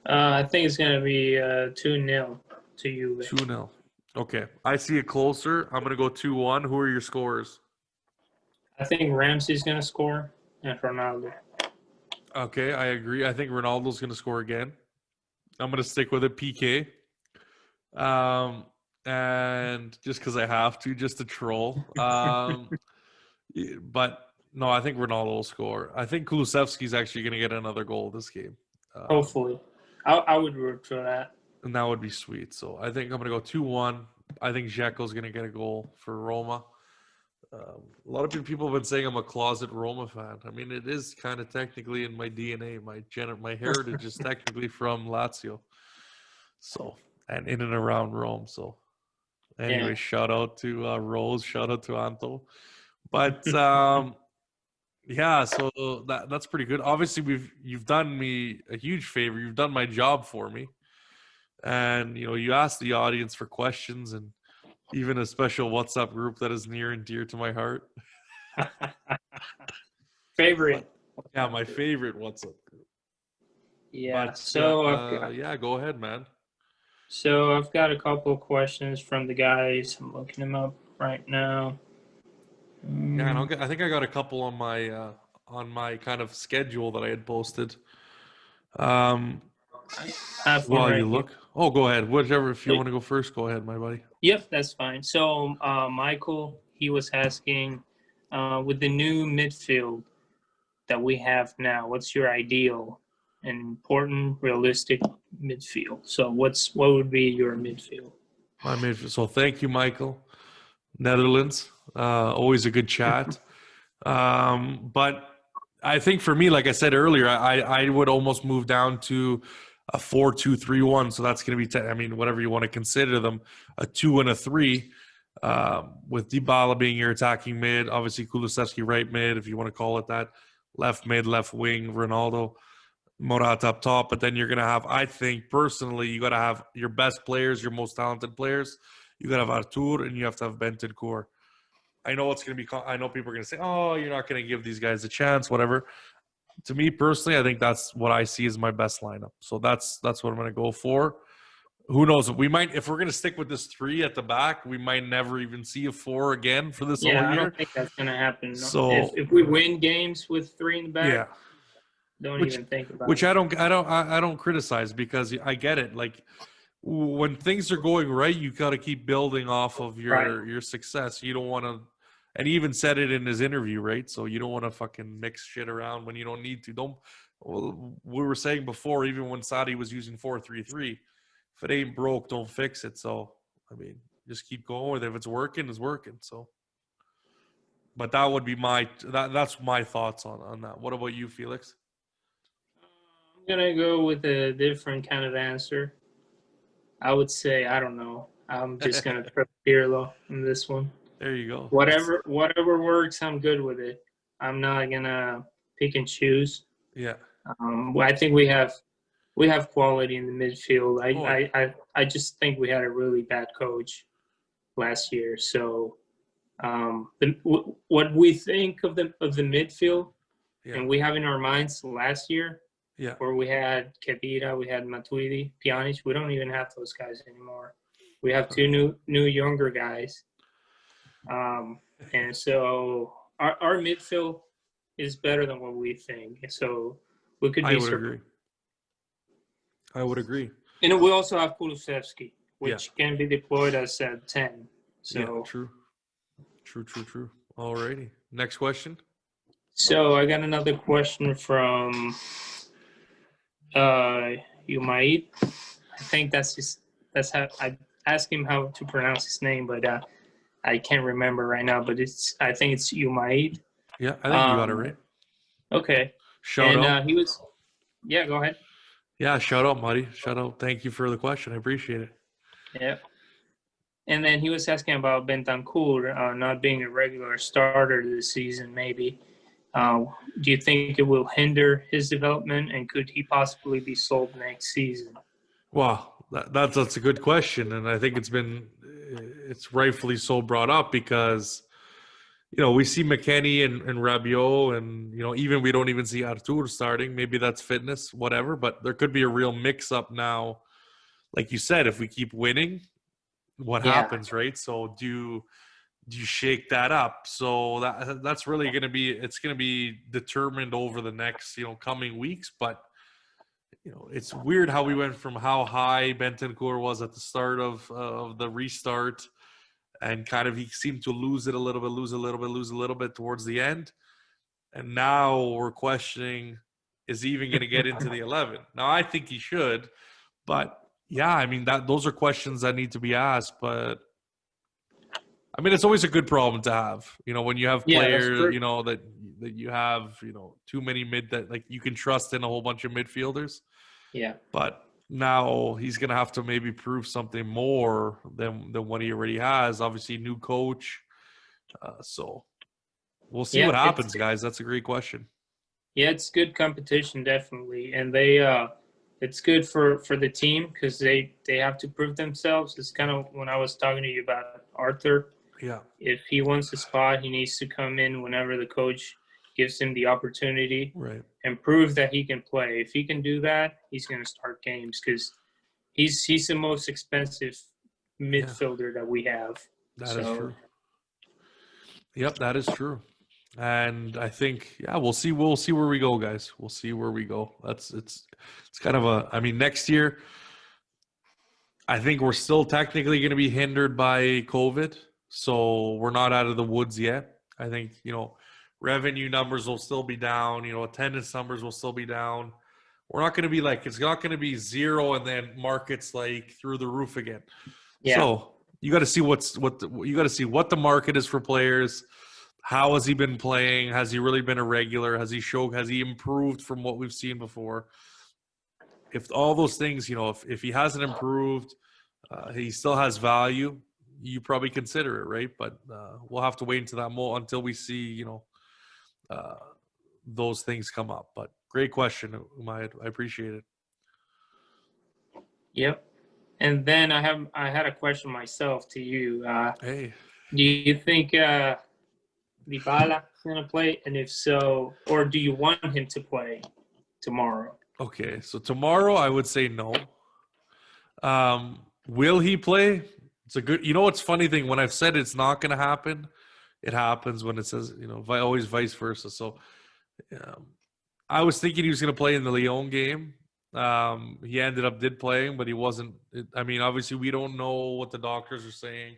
I think it's going to be 2-0 to Juve. 2-0. Okay. I see it closer. I'm going to go 2-1. Who are your scorers? I think Ramsey's going to score and Ronaldo. Okay, I agree. I think Ronaldo's going to score again. I'm going to stick with it, PK. And just because I have to, just to troll. But no, I think Ronaldo will score. I think Kulusevski's actually going to get another goal this game. Hopefully. I would root for that. And that would be sweet. So I think I'm going to go 2-1. I think Dzeko's going to get a goal for Roma. A lot of people have been saying I'm a closet Roma fan. I mean, it is kind of technically in my DNA. My heritage is technically from Lazio. So, and in and around Rome. So, anyway, Yeah. Shout out to Rose. Shout out to Anto. But yeah, so that's pretty good. Obviously, you've done me a huge favor. You've done my job for me, and you asked the audience for questions and even a special WhatsApp group that is near and dear to my heart. Favorite. Yeah, my favorite WhatsApp group. Yeah. But, yeah, go ahead, man. So I've got a couple of questions from the guys. I'm looking them up right now. Yeah, and I think I got a couple on my kind of schedule that I had posted. While you look, go ahead. Whichever, if you want to go first, go ahead, my buddy. Yep, that's fine. So Michael, he was asking, with the new midfield that we have now, what's your ideal and important, realistic midfield? So what would be your midfield? My midfield. So thank you, Michael. Netherlands, always a good chat. But I think for me, like I said earlier, I would almost move down to a 4-2-3-1. So that's going to be, whatever you want to consider them, a 2 and a 3, with Dybala being your attacking mid, obviously Kulusevski right mid, if you want to call it that, left mid, left wing, Ronaldo, Morata up top. But then you're going to have, I think personally, you got to have your best players, your most talented players. You got to have Artur and you have to have Bentancur. I know it's going to be. I know people are going to say, "Oh, you're not going to give these guys a chance." Whatever. To me personally, I think that's what I see as my best lineup. So that's what I'm going to go for. Who knows? We might, if we're going to stick with this 3 at the back, we might never even see a 4 again for this whole year. I don't think that's going to happen. So if we win games with 3 in the back, yeah, don't even think about it. Which I don't criticize because I get it. Like when things are going right, you got to keep building off of your success. You don't want to. And he even said it in his interview, right? So you don't want to fucking mix shit around when you don't need to. We were saying before, even when Sadi was using 4-3-3, if it ain't broke, don't fix it. So, just keep going with it. If it's working, it's working. So, but that would be that's my thoughts on that. What about you, Felix? I'm going to go with a different kind of answer. I would say, I don't know. I'm just going to put Pirlo in this one. There you go. Whatever works, I'm good with it. I'm not gonna pick and choose. Yeah. I think we have quality in the midfield. I just think we had a really bad coach last year. So, what we think of the midfield, and we have in our minds last year, where we had Khedira, we had Matuidi, Pjanic. We don't even have those guys anymore. We have 2 new younger guys. And so our midfield is better than what we think. So we could be. I would agree. And we also have Kulusevski, which Yeah. can be deployed as a 10. So, Yeah, true. Alrighty. Next question. so I got another question from Umaid. I think that's how I asked him how to pronounce his name, but I can't remember right now. But I think it's Umaid. Yeah, I think you got it right. Okay. Shout out. He was. Yeah, go ahead. Yeah, shout out, Muddy. Shout out. Thank you for the question. I appreciate it. Yeah. And then he was asking about Bentancur not being a regular starter this season, maybe. Do you think it will hinder his development, and could he possibly be sold next season? Wow, that's a good question, and I think it's rightfully so brought up because we see McKennie and Rabiot, and even we don't even see Artur starting. Maybe that's fitness, whatever, but there could be a real mix-up now. Like you said, if we keep winning, what happens, right? So do you shake that up? So that's really going to be determined over the next coming weeks. But it's weird how we went from how high Bentancur was at the start of the restart, and kind of he seemed to lose it a little bit towards the end, and now we're questioning, is he even going to get into the 11? Now I think he should, but yeah, I mean those are questions that need to be asked. But I mean, it's always a good problem to have, when you have players, that you have, too many that like you can trust in a whole bunch of midfielders. Yeah. But now he's going to have to maybe prove something more than what he already has. Obviously, new coach. So we'll see what happens, guys. That's a great question. Yeah, it's good competition, definitely. And it's good for the team because they have to prove themselves. It's kind of when I was talking to you about Arthur. Yeah. If he wants a spot, he needs to come in whenever the coach gives him the opportunity, right, and prove that he can play. If he can do that, he's going to start games because he's the most expensive midfielder that we have. That is true. Yep, that is true. And I think, we'll see where we go, guys. We'll see where we go. It's kind of next year, I think we're still technically going to be hindered by COVID. So we're not out of the woods yet. I think, revenue numbers will still be down. Attendance numbers will still be down. We're not going to be it's not going to be zero and then markets through the roof again. Yeah. So you got to see what the market is for players. How has he been playing? Has he really been a regular? Has he improved from what we've seen before? If all those things, if he hasn't improved, he still has value, you probably consider it, right? But we'll have to wait until we see, those things come up. But great question, Umayyad. I appreciate it. Yep. And then I had a question myself to you. Hey. Do you think Dybala is going to play? And if so, or do you want him to play tomorrow? Okay, so tomorrow I would say no. Will he play? It's a good. What's funny thing, when I've said it's not going to happen, it happens. When it says always vice versa. So I was thinking he was going to play in the Lyon game. He did playing, but he wasn't. Obviously we don't know what the doctors are saying.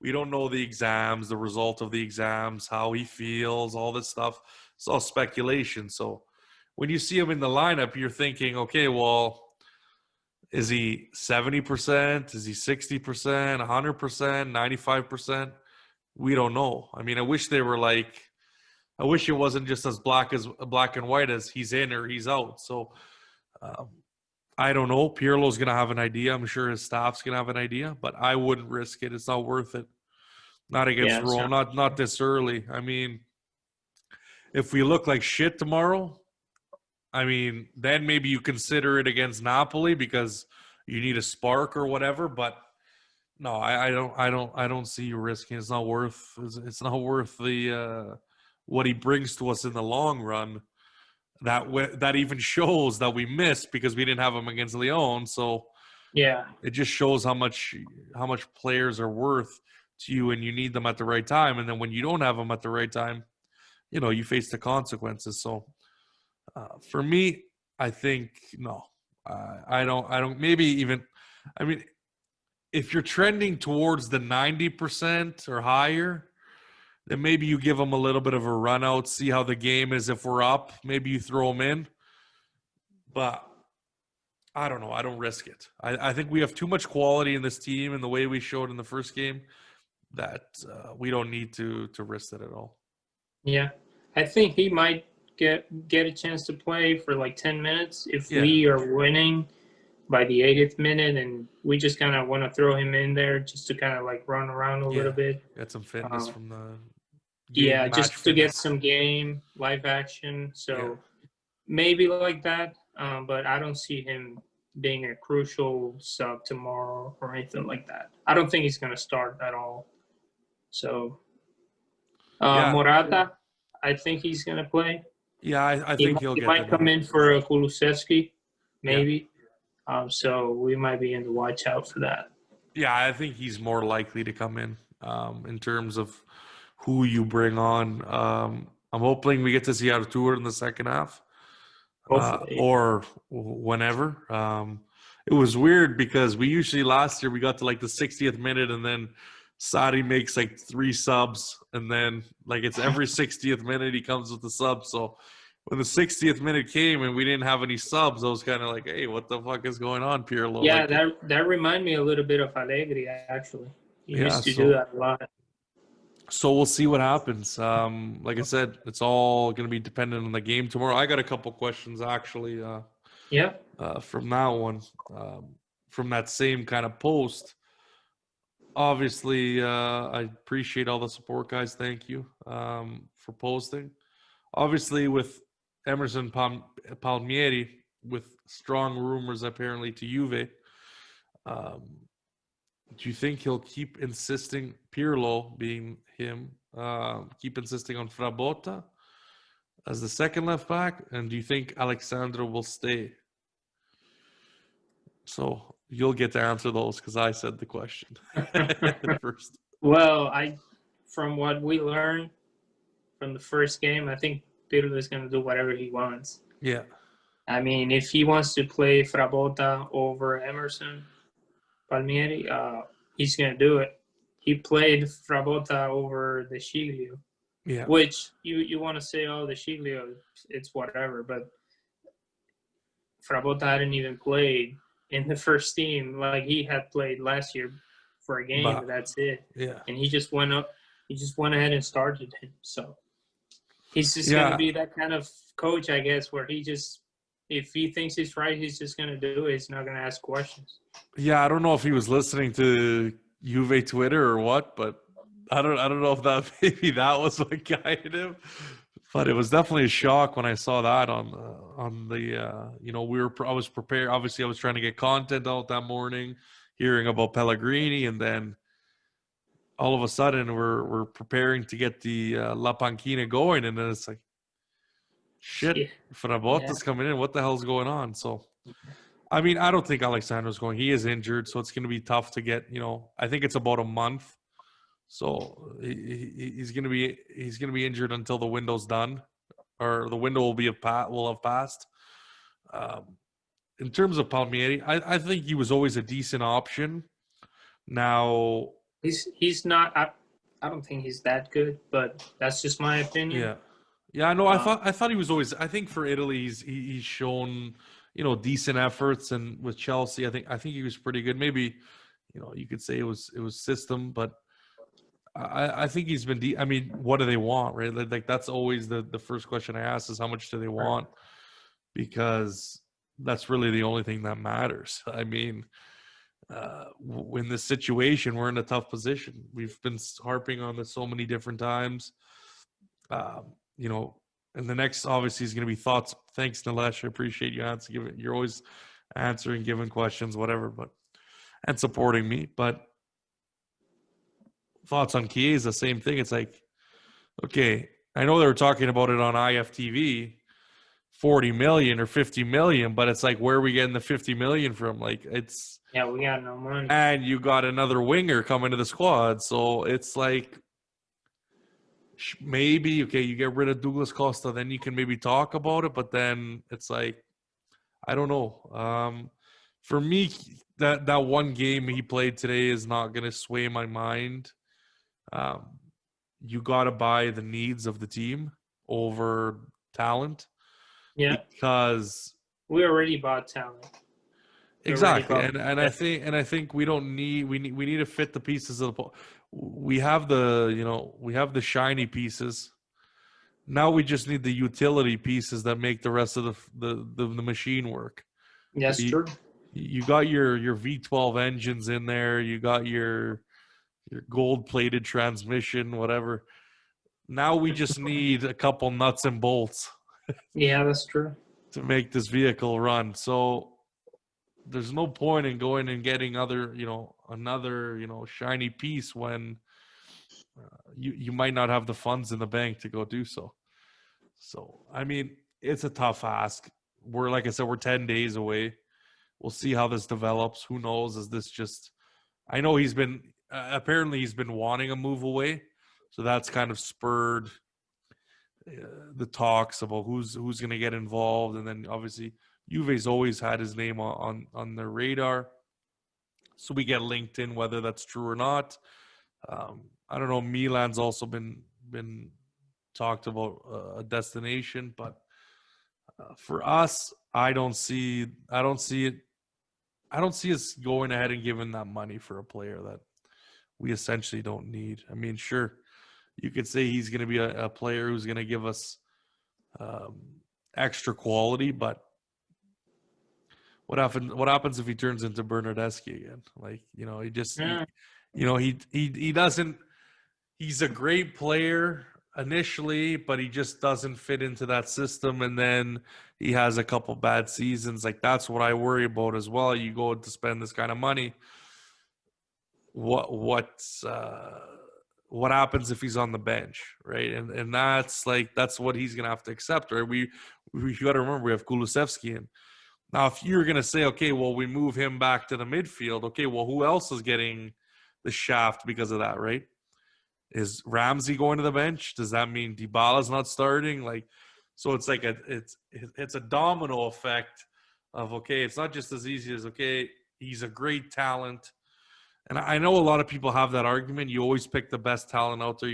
We don't know the exams, the result of the exams, how he feels, all this stuff. It's all speculation. So when you see him in the lineup, you're thinking, okay, well, is he 70%? Is he 60%, 100%, 95%? We don't know. I wish they were I wish it wasn't just as black and white as he's in or he's out. So I don't know. Pirlo's going to have an idea. I'm sure his staff's going to have an idea, but I wouldn't risk it. It's not worth it. Not against Rome. Not this early. If we look like shit tomorrow, then maybe you consider it against Napoli because you need a spark or whatever. But no, I don't see you risking. It's not worth the what he brings to us in the long run. That even shows that we missed because we didn't have him against Lyon. So yeah, it just shows how much players are worth to you, and you need them at the right time. And then when you don't have them at the right time, you face the consequences. So for me, I think no. I don't. Maybe even. I mean, if you're trending towards the 90% or higher, then maybe you give him a little bit of a run out, see how the game is. If we're up, maybe you throw him in. But I don't know. I don't risk it. I think we have too much quality in this team and the way we showed in the first game that we don't need to risk it at all. Yeah, I think he might get a chance to play for like 10 minutes if we are winning by the 80th minute, and we just kind of want to throw him in there just to kind of like run around a little bit. Get some fitness from the game, just to get some game live action. So maybe like that, but I don't see him being a crucial sub tomorrow or anything like that. I don't think he's going to start at all. So Morata, I think he's going to play. Yeah, I think he might come in for Kulusevski, maybe. So we might be in the watch out for that. Yeah, I think he's more likely to come in terms of who you bring on. I'm hoping we get to see Artur in the second half. Or whenever. It was weird because we usually last year we got to like the 60th minute and then Sadi makes like 3 subs and then like it's every 60th minute he comes with the sub. So when the 60th minute came and we didn't have any subs, I was kind of like, hey, what the fuck is going on, Pirlo? Yeah, that reminded me a little bit of Allegri, actually. He used to do that a lot. So we'll see what happens. Like I said, it's all going to be dependent on the game tomorrow. I got a couple questions, actually, from that one, from that same kind of post. Obviously, I appreciate all the support, guys. Thank you for posting. Obviously, with Emerson Palmieri, with strong rumors apparently to Juve, do you think he'll keep insisting, Pirlo being him, keep insisting on Frabotta as the second left back? And do you think Alexandro will stay? So you'll get to answer those because I said the question first. Well, from what we learned from the first game, I think Pirlo is going to do whatever he wants. Yeah. I mean, if he wants to play Frabotta over Emerson Palmieri, he's going to do it. He played Frabotta over the Sciglio, which you want to say, oh, the Sciglio, it's whatever, but Frabotta hadn't even played in the first team. Like, he had played last year for a game, but that's it. Yeah. And he just went ahead and started him. So he's just going to be that kind of coach, I guess, where he just, if he thinks he's right, he's just going to do it. He's not going to ask questions. Yeah, I don't know if he was listening to Juve Twitter or what, but I don't know if that maybe that was what guided him. But it was definitely a shock when I saw that on the I was prepared. Obviously, I was trying to get content out that morning, hearing about Pellegrini, and then all of a sudden we're preparing to get the La Panchina going, and then it's like, shit, Frabotta's coming in. What the hell's going on? So, I mean, I don't think Alexandro's going. He is injured, so it's going to be tough to get. I think it's about a month. So he's going to be injured until the window's done, or the window will have passed. In terms of Palmieri, I think he was always a decent option. Now he's not. I don't think he's that good, but that's just my opinion. Yeah. No, I thought he was always. I think for Italy, he's shown decent efforts, and with Chelsea, I think he was pretty good. Maybe you could say it was system, but I think he's been. I mean, what do they want, right? Like that's always the first question I ask is how much do they want, because that's really the only thing that matters. I mean, in this situation, we're in a tough position. We've been harping on this so many different times. And the next obviously is going to be thoughts. Thanks, Nilesh. I appreciate you answering. You're always answering, giving questions, whatever, and supporting me. But thoughts on Chiesa, same thing. It's like, okay, I know they were talking about it on IFTV, 40 million or 50 million, but it's like, where are we getting the 50 million from? Like, it's we got no money, and you got another winger coming to the squad, so it's like, maybe, okay, you get rid of Douglas Costa, then you can maybe talk about it, but then it's like, I don't know. For me, that one game he played today is not going to sway my mind. You got to buy the needs of the team over talent Yeah, because we already bought talent. We already exactly, bought. I think we don't need we need to fit the pieces of the we have the shiny pieces. Now we just need the utility pieces that make the rest of the machine work. That's You, true. you got your V12 engines in there. You got your gold plated transmission, whatever. Now we just need a couple nuts and bolts Yeah, that's true. to make this vehicle run. So there's no point in going and getting another shiny piece when you might not have the funds in the bank to go do so. So I mean, it's a tough ask. We're like I said, we're 10 days away. We'll see how this develops. Who knows? Is this just? I know he's been apparently he's been wanting a move away, so that's kind of spurred the talks about who's going to get involved, and then obviously Juve's always had his name on their radar, so we get linked in whether that's true or not. I don't know. Milan's also been talked about a destination, but for us, I don't see it. I don't see us going ahead and giving that money for a player that we essentially don't need. I mean, sure, you could say he's going to be a player who's going to give us extra quality, but what happens if he turns into Bernardeschi again? Like, he just, he doesn't. He's a great player initially, but he just doesn't fit into that system. And then he has a couple bad seasons. Like, that's what I worry about as well. You go to spend this kind of money. What happens if he's on the bench, right? And that's what he's gonna have to accept, right? We got to remember we have Kulusevski in. Now, if you're gonna say, okay, well, we move him back to the midfield, okay, well, who else is getting the shaft because of that, right? Is Ramsey going to the bench? Does that mean Dybala's not starting? So it's like it's a domino effect of, okay, it's not just as easy as, okay, he's a great talent. And I know a lot of people have that argument. You always pick the best talent out there.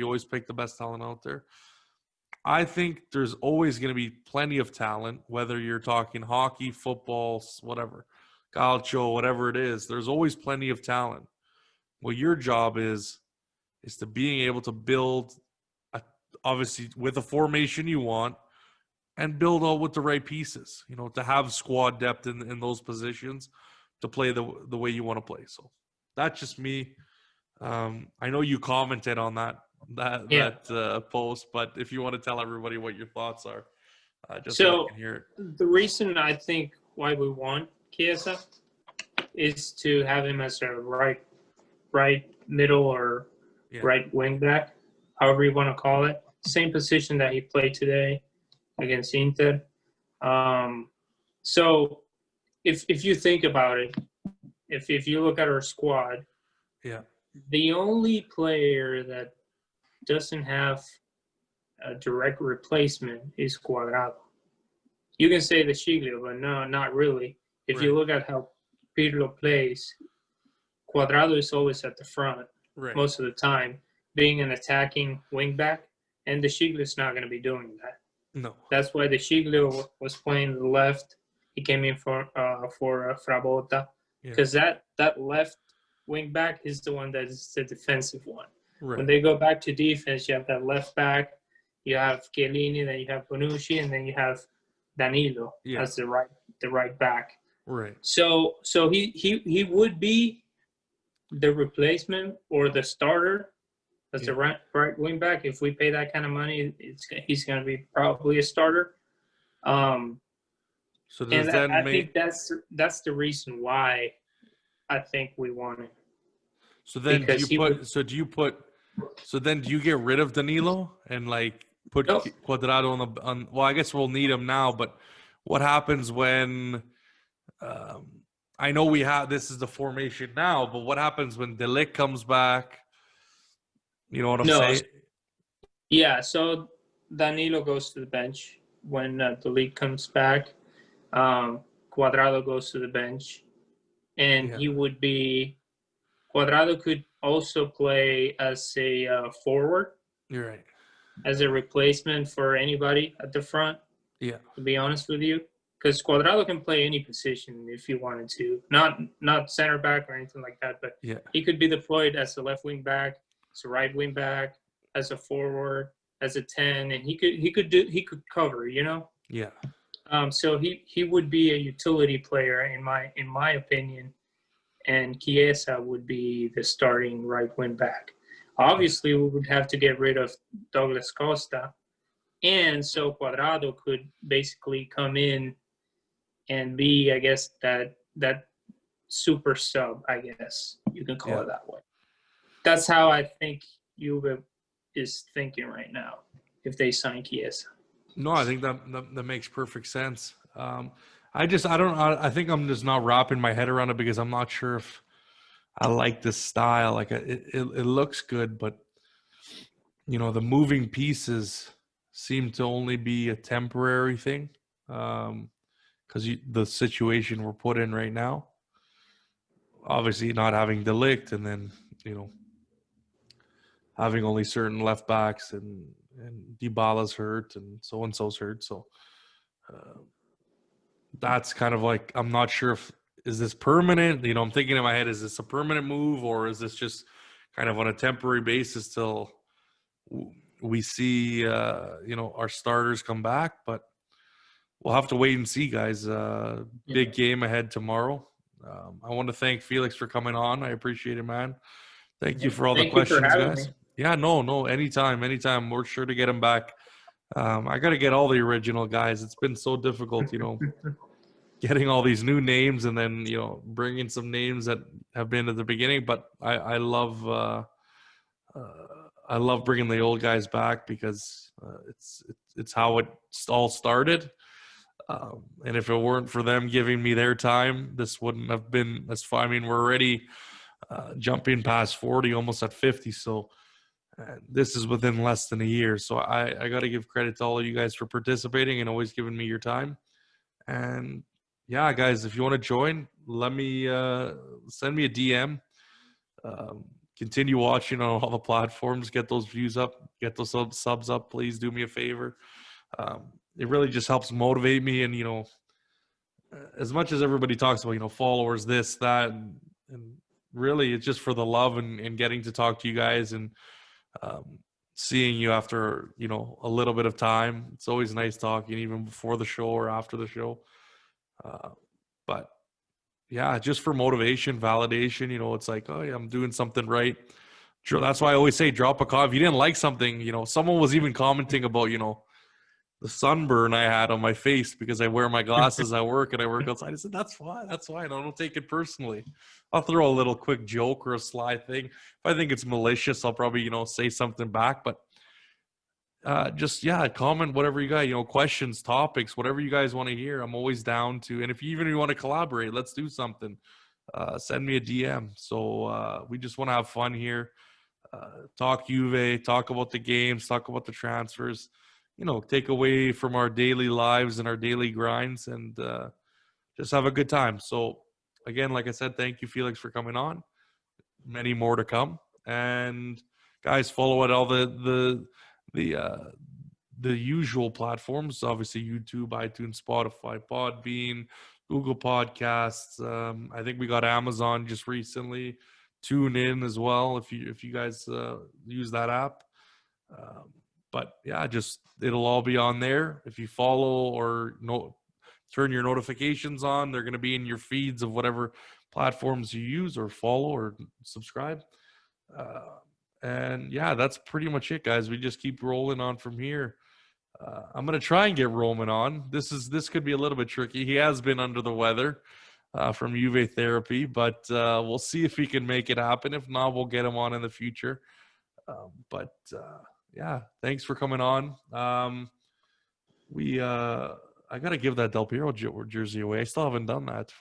I think there's always going to be plenty of talent, whether you're talking hockey, football, whatever, calcio, whatever it is. There's always plenty of talent. Well, your job is to being able to build, obviously, with the formation you want, and build out with the right pieces, to have squad depth in those positions to play the way you want to play. So that's just me. I know you commented on that post, but if you want to tell everybody what your thoughts are, just so I can hear it. The reason I think why we want Chiesa is to have him as a right middle or right wing back, however you want to call it. Same position that he played today against Inter. So if you think about it, if you look at our squad, the only player that doesn't have a direct replacement is Cuadrado. You can say the Shiglio, but no, not really. If you look at how Pirlo plays, Cuadrado is always at the front most of the time, being an attacking wingback, and the Shiglio is not going to be doing that. No. That's why the Shiglio was playing the left. He came in for Frabotta, because that left wingback is the one that is the defensive one. Right. When they go back to defense, you have that left back, you have Chiellini, then you have Bonucci, and then you have Danilo as the right back. Right. So he would be the replacement or the starter as the right wing back. If we pay that kind of money, he's going to be probably a starter. So does that I think that's the reason why I think we want him. So then do you get rid of Danilo and put Cuadrado on? Well, I guess we'll need him now, but what happens when? I know this is the formation now, but what happens when De Ligt comes back? You know what I'm saying? Yeah. So Danilo goes to the bench when De Ligt comes back. Cuadrado goes to the bench, and Yeah. he would be. Cuadrado could also play as a forward, You're right. as a replacement for anybody at the front. Yeah. To be honest with you, because Cuadrado can play any position if he wanted to. Not center back or anything like that, but Yeah. he could be deployed as a left wing back, as a right wing back, as a forward, as a 10, and he could cover. Yeah. So he would be a utility player in my opinion, and Chiesa would be the starting right wing back. Obviously, we would have to get rid of Douglas Costa, and so Cuadrado could basically come in and be, I guess, that super sub, I guess you can call Yeah. it that way. That's how I think Juve is thinking right now if they sign Chiesa. No, I think that makes perfect sense. I think I'm just not wrapping my head around it because I'm not sure if I like this style. Like it looks good, but the moving pieces seem to only be a temporary thing. Because the situation we're put in right now, obviously not having Delict, and then having only certain left backs, and Dybala's hurt, and so's hurt. So that's kind of like, I'm not sure if is this permanent. I'm thinking in my head, is this a permanent move, or is this just kind of on a temporary basis till we see our starters come back? But we'll have to wait and see, guys. Big game ahead tomorrow. I want to thank Felix for coming on. I appreciate it, man. Thank you for all the questions, guys. Yeah, no, anytime. We're sure to get him back. I got to get all the original guys. It's been so difficult, getting all these new names and then, bringing some names that have been at the beginning. But I love bringing the old guys back because it's how it all started. And if it weren't for them giving me their time, this wouldn't have been as far. I mean, we're already jumping past 40, almost at 50. So this is within less than a year. So I got to give credit to all of you guys for participating and always giving me your time. And yeah, guys, if you want to join, let me send me a DM. Continue watching on all the platforms. Get those views up. Get those subs up. Please do me a favor. It really just helps motivate me. And, as much as everybody talks about, followers, this, that, and really it's just for the love and getting to talk to you guys and seeing you after, a little bit of time. It's always nice talking even before the show or after the show. But yeah, just for motivation, validation, it's like, oh yeah, I'm doing something right. That's why I always say drop a comment. If you didn't like something, someone was even commenting about, the sunburn I had on my face because I wear my glasses at work and I work outside. I said, that's fine. I don't take it personally. I'll throw a little quick joke or a sly thing. If I think it's malicious, I'll probably, say something back. But comment whatever you got, questions, topics, whatever you guys want to hear. I'm always down to. And if you even want to collaborate, let's do something. Send me a DM. So we just want to have fun here. Talk Juve, talk about the games, talk about the transfers. Take away from our daily lives and our daily grinds and just have a good time. So, again, like I said, thank you, Felix, for coming on. Many more to come. And, guys, follow at all the usual platforms, obviously YouTube, iTunes, Spotify, Podbean, Google Podcasts. I think we got Amazon just recently. Tune in as well if you guys use that app. But yeah, it'll all be on there. If you follow or turn your notifications on, they're going to be in your feeds of whatever platforms you use or follow or subscribe. And yeah, that's pretty much it, guys. We just keep rolling on from here. I'm going to try and get Roman on. This could be a little bit tricky. He has been under the weather from Juve therapy, but we'll see if he can make it happen. If not, we'll get him on in the future. Yeah, thanks for coming on. I got to give that Del Piero jersey away. I still haven't done that.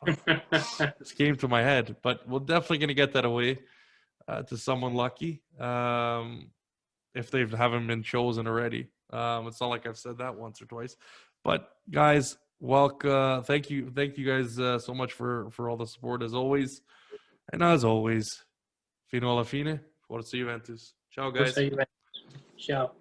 This came to my head, but we're definitely going to get that away to someone lucky if they haven't been chosen already. It's not like I've said that once or twice. But, guys, Welcome. Thank you guys so much for all the support as always. And as always, fino alla fine, forza Juventus. Ciao guys. Forza Juventus. Ciao.